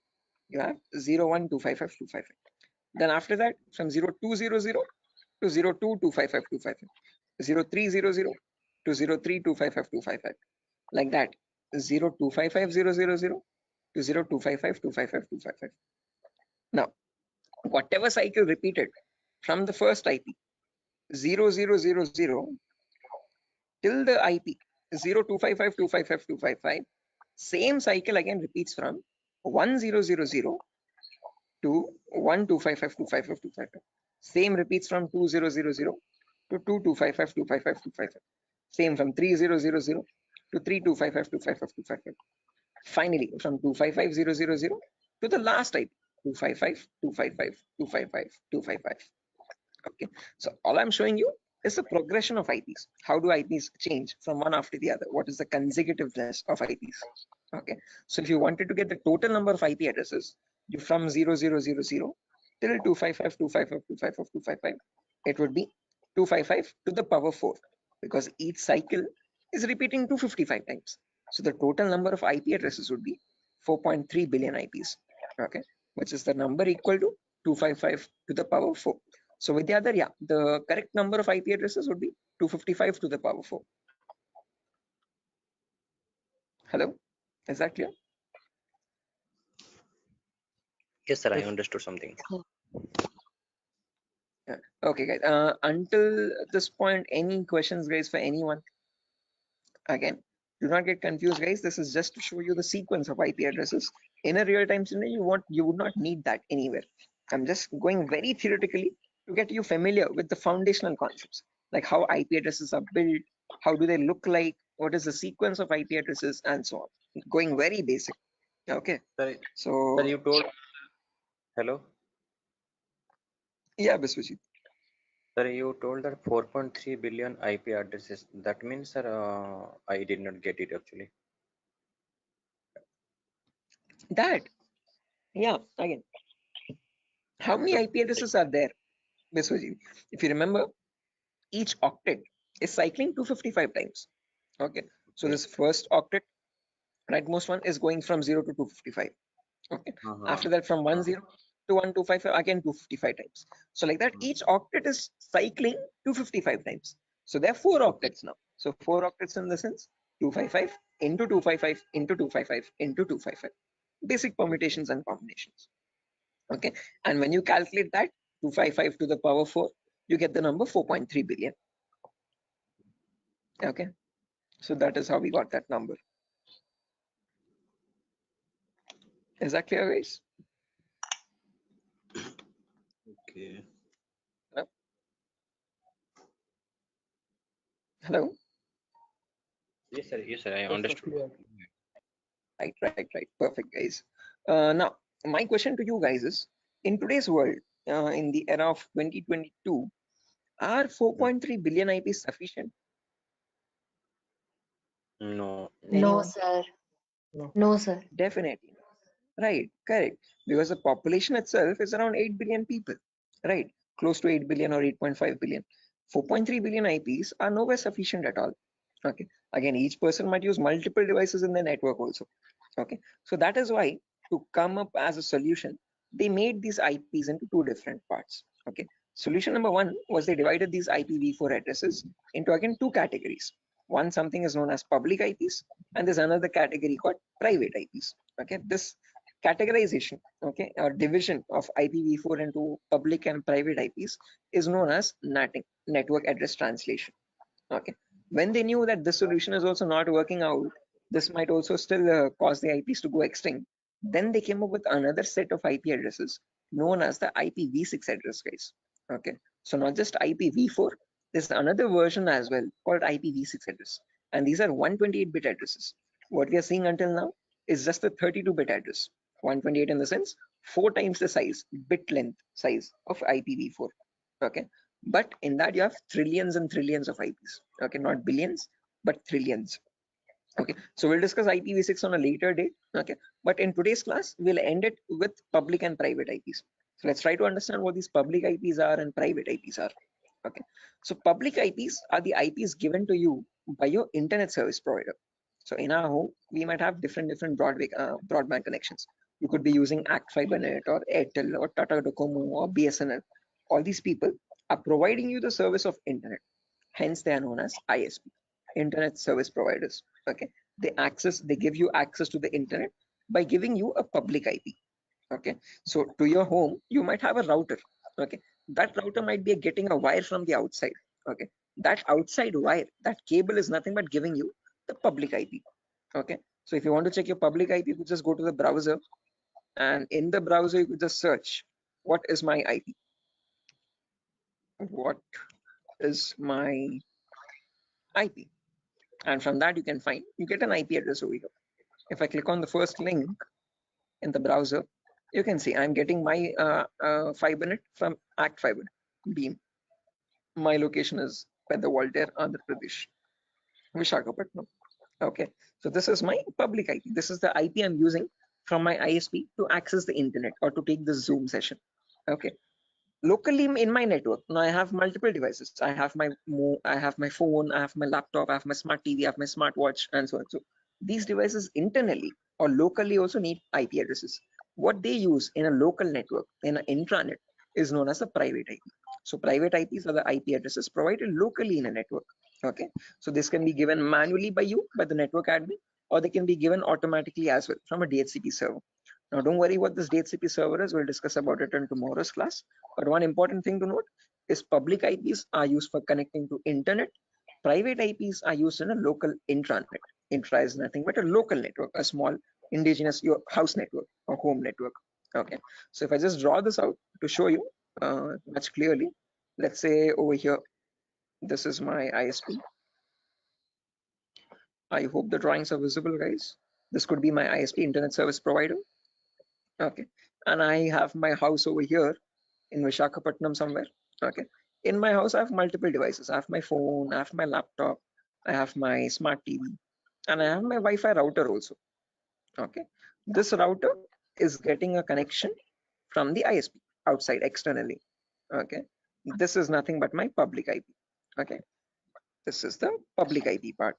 you have 0.1.255.255. Then after that, from 0.200 to 0.2255255, 0.300 to 0.3255255, like that, 0.255000 to 0.255255255. Now, whatever cycle repeated from the first IP 0000 till the IP 0.255255255, same cycle again repeats from 1000 to 1.255255255. Same repeats from 2000 to 2.255255255. Same from 3000 to 3.255255255. Finally, from 255.000 to the last IP 255.255.255.255. Okay, so all I'm showing you is the progression of IPs. How do IPs change from one after the other? What is the consecutiveness of IPs? Okay, so if you wanted to get the total number of IP addresses, you from 0000 till 255.255.255.255, it would be 255 to the power 4, because each cycle is repeating 255 times. So the total number of IP addresses would be 4.3 billion IPs. Okay, which is the number equal to 255 to the power 4. So with the other, yeah, the correct number of IP addresses would be 255 to the power 4. Hello, is that clear? Yes, sir, I understood something. Yeah. Okay, guys. Until this point, any questions, guys, for anyone? Again, do not get confused, guys. This is just to show you the sequence of IP addresses. In a real-time scenario, you would not need that anywhere. I'm just going very theoretically to get you familiar with the foundational concepts, like how IP addresses are built, how do they look like, what is the sequence of IP addresses, and so on. Going very basic. Okay. Sir, So, sir, you told. Hello. Yeah, Biswajit. Sir, you told that 4.3 billion IP addresses. That means, sir, I did not get it actually. That, yeah, again, how many IP addresses are there, Biswajit? If you remember, each octet is cycling 255 times. Okay, so this first octet, rightmost one, is going from 0 to 255. Okay, after that from 10 to 1255, again 255 times. So like that, each octet is cycling 255 times. So there are 4 octets now. So 4 octets in the sense 255 into 255 into 255 into 255. Basic permutations and combinations. Okay, and when you calculate that 255 to the power 4, you get the number 4.3 billion. Okay, so that is how we got that number. Is that clear, guys? Okay. Hello? Hello? Yes, sir. Yes, sir. I understood. Right. Perfect, guys. Now, my question to you guys is, in today's world, in the era of 2022, are 4.3 billion IPs sufficient? No. No, sir. No, sir. Definitely. Right, correct. Because the population itself is around 8 billion people, right? Close to 8 billion or 8.5 billion. 4.3 billion IPs are nowhere sufficient at all. Okay. Again, each person might use multiple devices in the network also. Okay. So that is why, to come up as a solution, they made these IPs into 2 different parts. Okay. Solution number 1 was they divided these IPv4 addresses into again 2 categories. One, something is known as public IPs, and there's another category called private IPs. Okay. This categorization, okay, or division of IPv4 into public and private IPs is known as NATing, network address translation. Okay, when they knew that this solution is also not working out, this might also still cause the IPs to go extinct, then they came up with another set of IP addresses known as the IPv6 address, guys. Okay, so not just IPv4, there's another version as well called IPv6 address, and these are 128-bit addresses. What we are seeing until now is just a 32-bit address. 128 in the sense 4 times the size, bit length size of IPv4. Okay, but in that you have trillions and trillions of IPs. Okay, not billions, but trillions. Okay, so we'll discuss IPv6 on a later date. Okay, but in today's class, we'll end it with public and private IPs. So let's try to understand what these public IPs are and private IPs are. Okay, so public IPs are the IPs given to you by your internet service provider. So in our home, we might have different broadband connections. You could be using Act FiberNet or Airtel or Tata Docomo or BSNL. All these people are providing you the service of internet. Hence, they are known as ISP, internet service providers. Okay, they give you access to the internet by giving you a public IP. Okay, so to your home, you might have a router. Okay, that router might be getting a wire from the outside. Okay, that outside wire, that cable is nothing but giving you the public IP. Okay, so if you want to check your public IP, you could just go to the browser, and in the browser you could just search what is my IP. What is my IP? And from that you can find, you get an IP address over here. If I click on the first link in the browser, you can see I'm getting my FiberNet from Act Fiber Beam. My location is Pedda Andhra Pradesh, Vishakhapatnam. Okay, so this is my public IP. This is the IP I'm using from my ISP to access the internet or to take the Zoom session. Okay, locally in my network, now I have multiple devices. I have my phone, I have my laptop, I have my smart TV, I have my smartwatch, and so on. So these devices internally or locally also need IP addresses. What they use in a local network, in an intranet, is known as a private IP. So private IPs are the IP addresses provided locally in a network. Okay, so this can be given manually by you, by the network admin, or they can be given automatically as well from a DHCP server. Now, don't worry what this DHCP server is. We'll discuss about it in tomorrow's class. But one important thing to note is public IPs are used for connecting to internet. Private IPs are used in a local intranet. Intra is nothing but a local network, a small indigenous your house network or home network. Okay. So if I just draw this out to show you much clearly, let's say over here, this is my ISP. I hope the drawings are visible, guys. This could be my ISP, internet service provider. Okay, and I have my house over here in Vishakhapatnam somewhere. Okay, in my house I have multiple devices. I have my phone, I have my laptop, I have my smart TV, and I have my Wi-Fi router also. Okay, this router is getting a connection from the ISP outside externally. Okay, this is nothing but my public IP. Okay, this is the public IP part.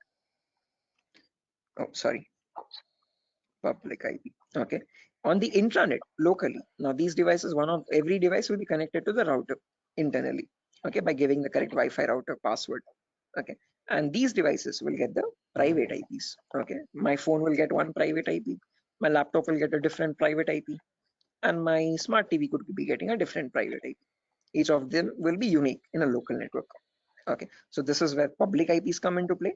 Oh, sorry, public IP. Okay, on the intranet locally. Now these devices, every device will be connected to the router internally. Okay, by giving the correct Wi-Fi router password. Okay, and these devices will get the private IPs. Okay, my phone will get one private IP, my laptop will get a different private IP, and my smart TV could be getting a different private IP. Each of them will be unique in a local network. Okay, so this is where public IPs come into play,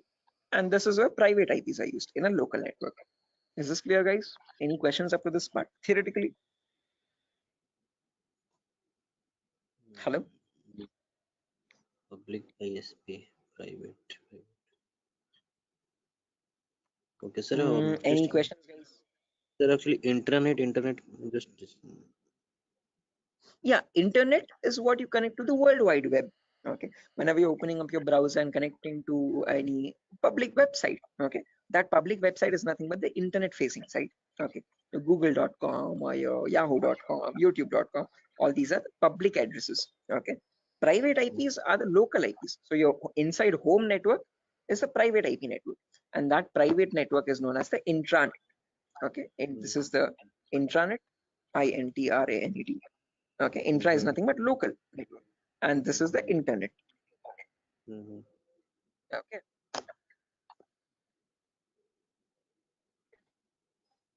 and this is where private IPs are used in a local network. Is this clear, guys? Any questions up to this part theoretically? Hello? Public ISP, private. Okay, sir. Any questions, guys? Sir, actually, internet, just. Yeah, internet is what you connect to the World Wide Web. Okay, whenever you're opening up your browser and connecting to any public website, okay, that public website is nothing but the internet facing site. Okay, your google.com or your yahoo.com, youtube.com, all these are public addresses. Okay, private IPs are the local IPs. So your inside home network is a private IP network, and that private network is known as the intranet. Okay, and this is the intranet, INTRANET. Okay, intra is nothing but local network, and this is the internet. Okay,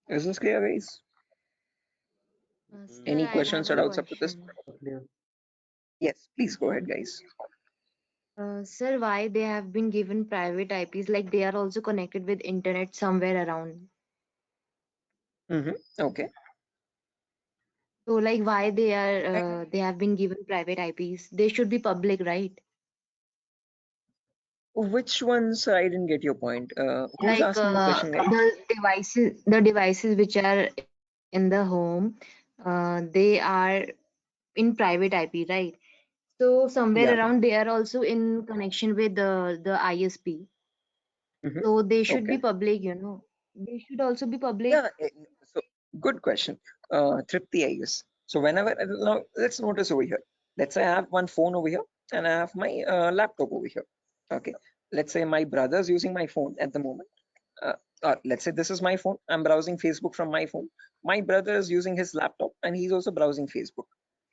is this clear, guys? Sir, Any I questions have or a doubts up to this? question. Yes, please go ahead, guys. Sir, why they have been given private IPs, like they are also connected with internet somewhere around? Okay. So like why they have been given private IPs? They should be public, right? Which ones? I didn't get your point. Who's Like asking the question, guys? the devices which are in the home, they are in private IP, right? So somewhere Yeah. around they are also in connection with the ISP. So they should be Okay. public, you know. They should also be public. Yeah. So good question, Tripti, I guess. So whenever now let's notice over here. Let's say I have one phone over here and I have my laptop over here. Okay. let's say my brother's using my phone at the moment. Or let's say this is my phone. I'm browsing Facebook from my phone. My brother is using his laptop and he's also browsing Facebook.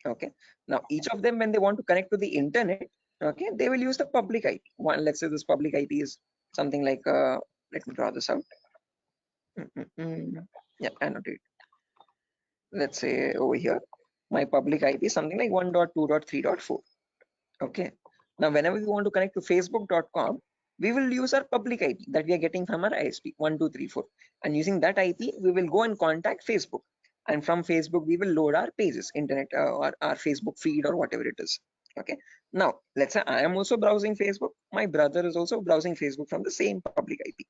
Okay. Now each of them, when they want to connect to the internet, okay, they will use the public IP. One, let's say this public IP is something like, let me draw this out. Yeah, annotate. Let's say over here, my public IP is something like 1.2.3.4. Okay. Now, whenever we want to connect to facebook.com, we will use our public IP that we are getting from our ISP 1234. And using that IP, we will go and contact Facebook. And from Facebook, we will load our pages, internet or our Facebook feed or whatever it is. Okay. Now, let's say I am also browsing Facebook. My brother is also browsing Facebook from the same public IP.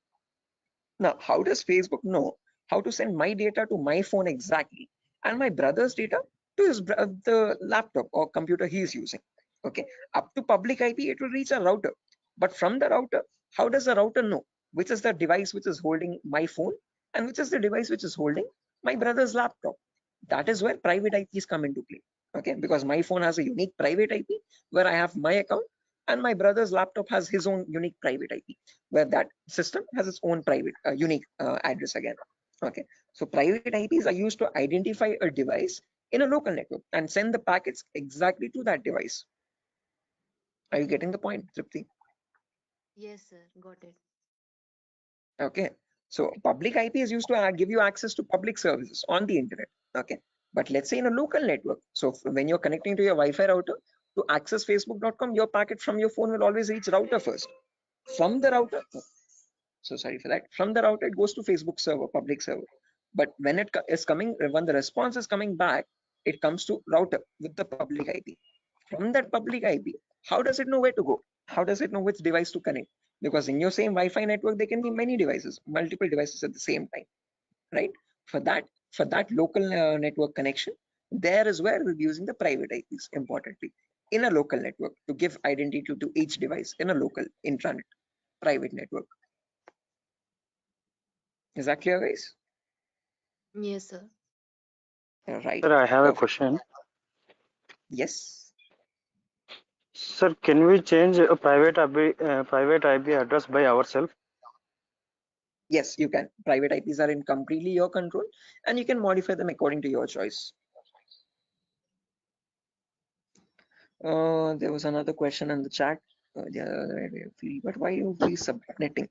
Now, how does Facebook know how to send my data to my phone exactly and my brother's data to his the laptop or computer he is using? Okay, up to public IP, it will reach a router. But from the router, how does the router know which is the device which is holding my phone and which is the device which is holding my brother's laptop? That is where private IPs come into play. Okay, because my phone has a unique private IP where I have my account, and my brother's laptop has his own unique private IP where that system has its own private unique address again. Okay, so private IPs are used to identify a device in a local network and send the packets exactly to that device. Are you getting the point, Tripti? Yes, sir. Got it. Okay, so public IP is used to give you access to public services on the internet. Okay, but let's say in a local network, so when you're connecting to your Wi-Fi router to access facebook.com, your packet from your phone will always reach router first. From the router, so sorry for that, from the router it goes to Facebook server, public server. But when it is coming, when the response is coming back, it comes to router with the public IP. From that public IP, how does it know where to go? How does it know which device to connect? Because in your same Wi-Fi network, there can be many devices, multiple devices at the same time, right? For that local network connection, there is where we'll be using the private IPs, importantly, in a local network to give identity to each device in a local intranet private network. Is that clear, guys? Yes, sir. Right. Sir, I have a Perfect. question. Yes. Sir, can we change a private IP address by ourselves? Yes, you can. Private IPs are in completely your control, and you can modify them according to your choice. There was another question in the chat. But why are we subnetting?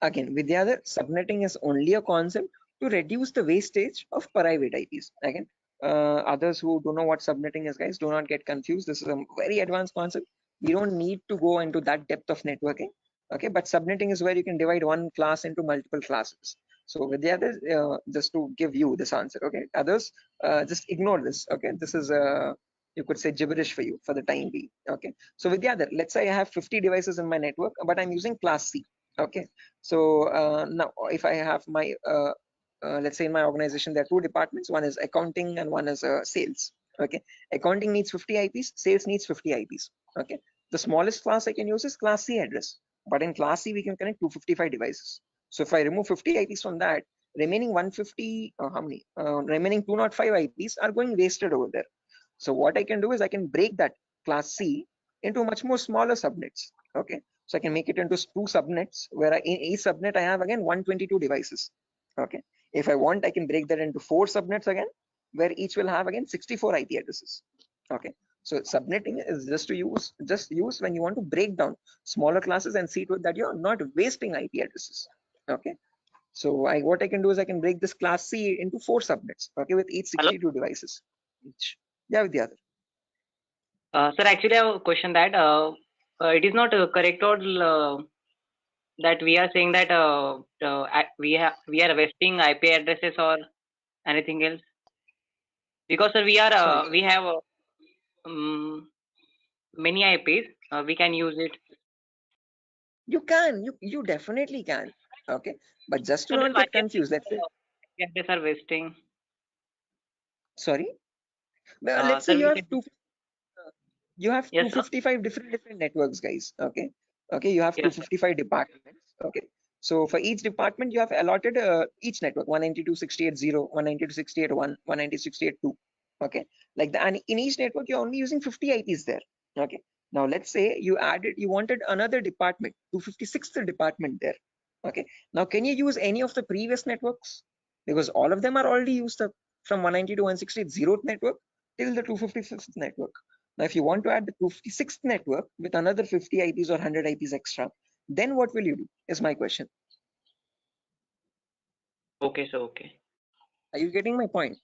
Again, Vidyadhar, subnetting is only a concept to reduce the wastage of private IPs. Again, others who don't know what subnetting is, guys, do not get confused. This is a very advanced concept. We don't need to go into that depth of networking. Okay, but subnetting is where you can divide one class into multiple classes. So Vidyadhar, just to give you this answer, okay, others just ignore this. Okay, this is you could say gibberish for you for the time being. Okay, so Vidyadhar, let's say I have 50 devices in my network, but I'm using class C. Okay, so now if I have my let's say in my organization there are two departments, one is accounting and one is sales. Okay, accounting needs 50 IPs, sales needs 50 IPs. Okay, the smallest class I can use is class C address, but in class C we can connect 255 devices. So if I remove 50 IPs from that, remaining 150 how many remaining 205 IPs are going wasted over there. So what I can do is I can break that class C into much more smaller subnets. Okay, so I can make it into two subnets where in each subnet I have again 122 devices. Okay, if I want, I can break that into 4 subnets again, where each will have again 64 IP addresses. Okay, so subnetting is just use when you want to break down smaller classes and see to it that you're not wasting IP addresses. Okay, so what I can do is I can break this class C into 4 subnets. Okay, with each 62 devices each. Yeah, with the other. Sir, actually, I have a question that it is not correct or that we are saying that we are wasting IP addresses or anything else, because sir, we are we have many IPs. We can use it. You can, you definitely can. Okay, but just to So then not why get confused, let's say. IP address are wasting? Sorry. Well, let's say Sir, you we have can, yes, yes, sir. 255 different networks, guys. Okay, you have Yes, sir. 255 departments. Okay, so for each department you have allotted each network 192.168.0, 192.168.1, 192.168.2. Okay, like that, and in each network you're only using 50 IPs there. Okay, Now let's say you wanted another department, 256th department there. Okay. Now can you use any of the previous networks? Because all of them are already used up from 190 to 160, 0th network till the 256th network. Now if you want to add the 256th network with another 50 IPs or 100 IPs extra, then what will you do is my question. Okay, sir. Okay. Are you getting my point?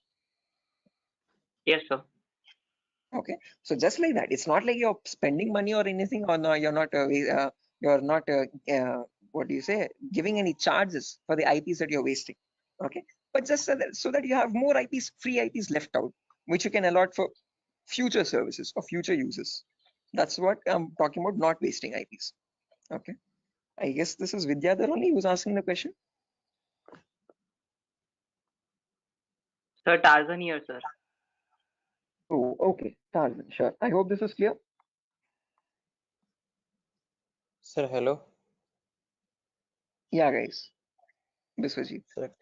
Yes, sir. Okay, so just like that, it's not like you're spending money or anything, or no, you're not what do you say, giving any charges for the IPs that you're wasting. Okay, but just so that you have more IPs, free IPs left out, which you can allot for future services or future uses. That's what I'm talking about, not wasting IPs. Okay, I guess this is Vidyadhar only who's asking the question. Sir, Tarzan here, sir. Oh, okay, Tarzan, sure. I hope this is clear. Sir, hello. Yeah, guys. Biswajit. Sir,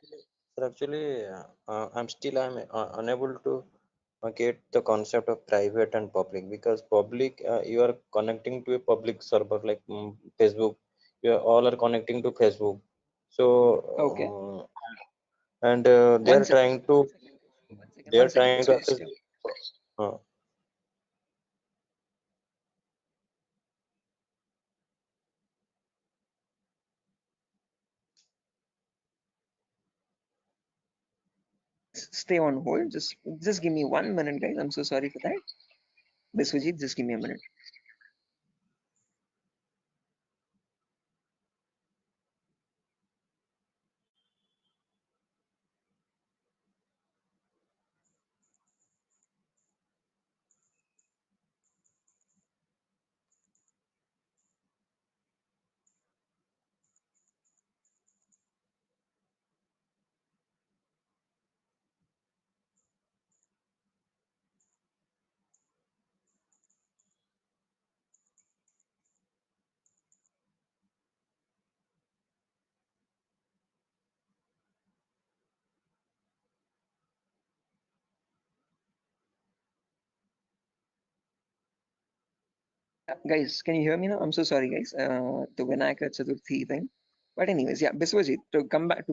actually, I'm unable to get the concept of private and public, because public, you are connecting to a public server like Facebook. You are, all are connecting to Facebook. So Okay. and they One are second. trying to access. Uh, Stay on hold. Just give me 1 minute, guys. I'm so sorry for that. Biswajit, just give me a minute. Guys, can you hear me now? I'm so sorry, guys. The Vinayaka Chaturthi thing. But anyways, yeah, Biswajit, to come back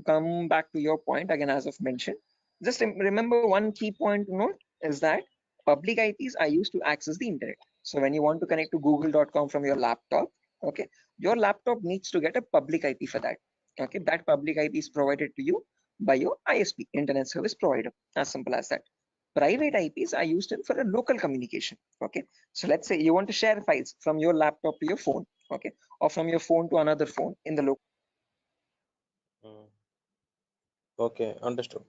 to your point again, as I've mentioned, just remember one key point to note is that public IPs are used to access the internet. So when you want to connect to google.com from your laptop, okay, your laptop needs to get a public IP for that. Okay, that public IP is provided to you by your ISP, internet service provider. As simple as that. Private IPs are used for a local communication. Okay, so let's say you want to share files from your laptop to your phone, okay, or from your phone to another phone in the local. okay, understood.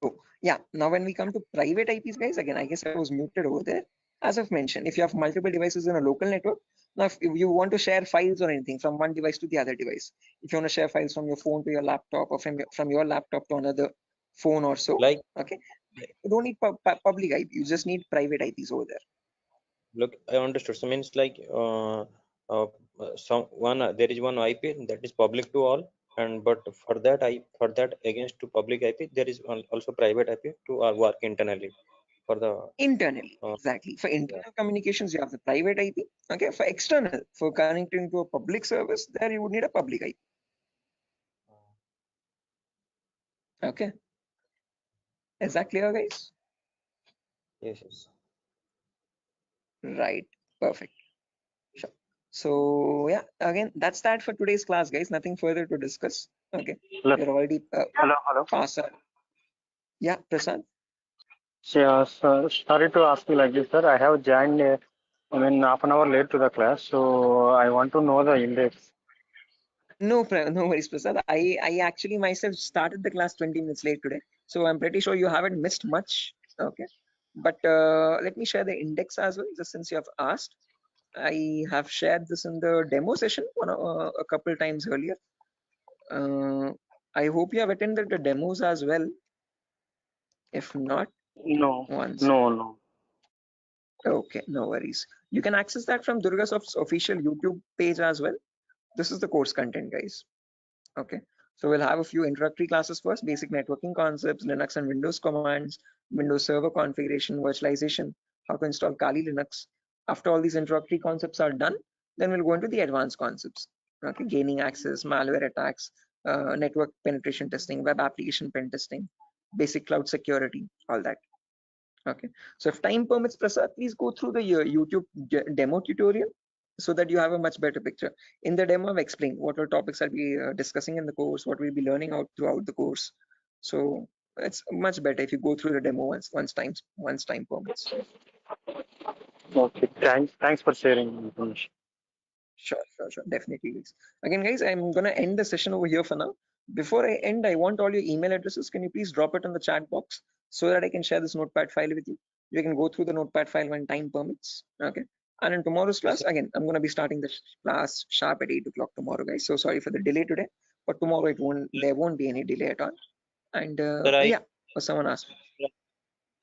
So yeah, now when we come to private IPs, guys, again, I guess I was muted over there. As I've mentioned, if you have multiple devices in a local network, now if you want to share files or anything from one device to the other device, if you want to share files from your phone to your laptop, or from your laptop to another phone or so, Like, okay, you don't need public IP, you just need private IPs over there. look, I understood. So means like there is one IP that is public to all, and but for that against to public IP, there is also private IP to work internally for the Internally, exactly. For internal communications, you have the private IP. Okay, for external, for connecting to a public service, there you would need a public IP. Okay, is that clear, guys? Yes. Right, perfect. Sure. So yeah, again, that's that for today's class, guys. Nothing further to discuss. Okay, Hello. we're already Hello. past our... Yeah, Prasad. Yeah, sir, sorry to ask you like this, sir. I have joined, half an hour late to the class, so I want to know the index. No worries, Prasad. I actually myself started the class 20 minutes late today, so I'm pretty sure you haven't missed much. Okay, but let me share the index as well, just since you have asked. I have shared this in the demo session a couple times earlier. I hope you have attended the demos as well. If not, No. once. No. Okay, no worries. You can access that from Durgasoft's official YouTube page as well. This is the course content, guys. Okay, so we'll have a few introductory classes first: basic networking concepts, Linux and Windows commands, Windows Server configuration, virtualization, how to install Kali Linux. After all these introductory concepts are done, then we'll go into the advanced concepts. Okay, gaining access, malware attacks, network penetration testing, web application pen testing, basic cloud security, all that. Okay, so if time permits, Prasad, please go through the YouTube demo tutorial so that you have a much better picture. In the demo, I've explained what are topics I'll be discussing in the course, what we'll be learning out throughout the course. So it's much better if you go through the demo once time permits. Okay, thanks for sharing information. Sure, definitely, guys. Again, guys, I'm gonna end the session over here for now. Before I end, I want all your email addresses. Can you please drop it in the chat box so that I can share this notepad file with you? You can go through the notepad file when time permits. Okay. And in tomorrow's class, again, I'm gonna be starting the class sharp at 8 o'clock tomorrow, guys. So sorry for the delay today, but tomorrow there won't be any delay at all. And yeah, someone asked me.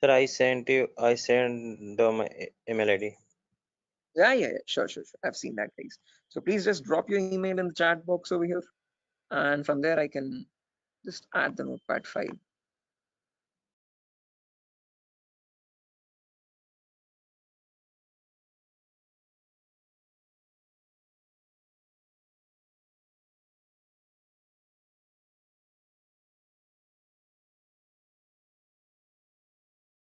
Sir, I sent my email ID. Yeah, sure. I've seen that, guys. So please just drop your email in the chat box over here, and from there I can just add the notepad file.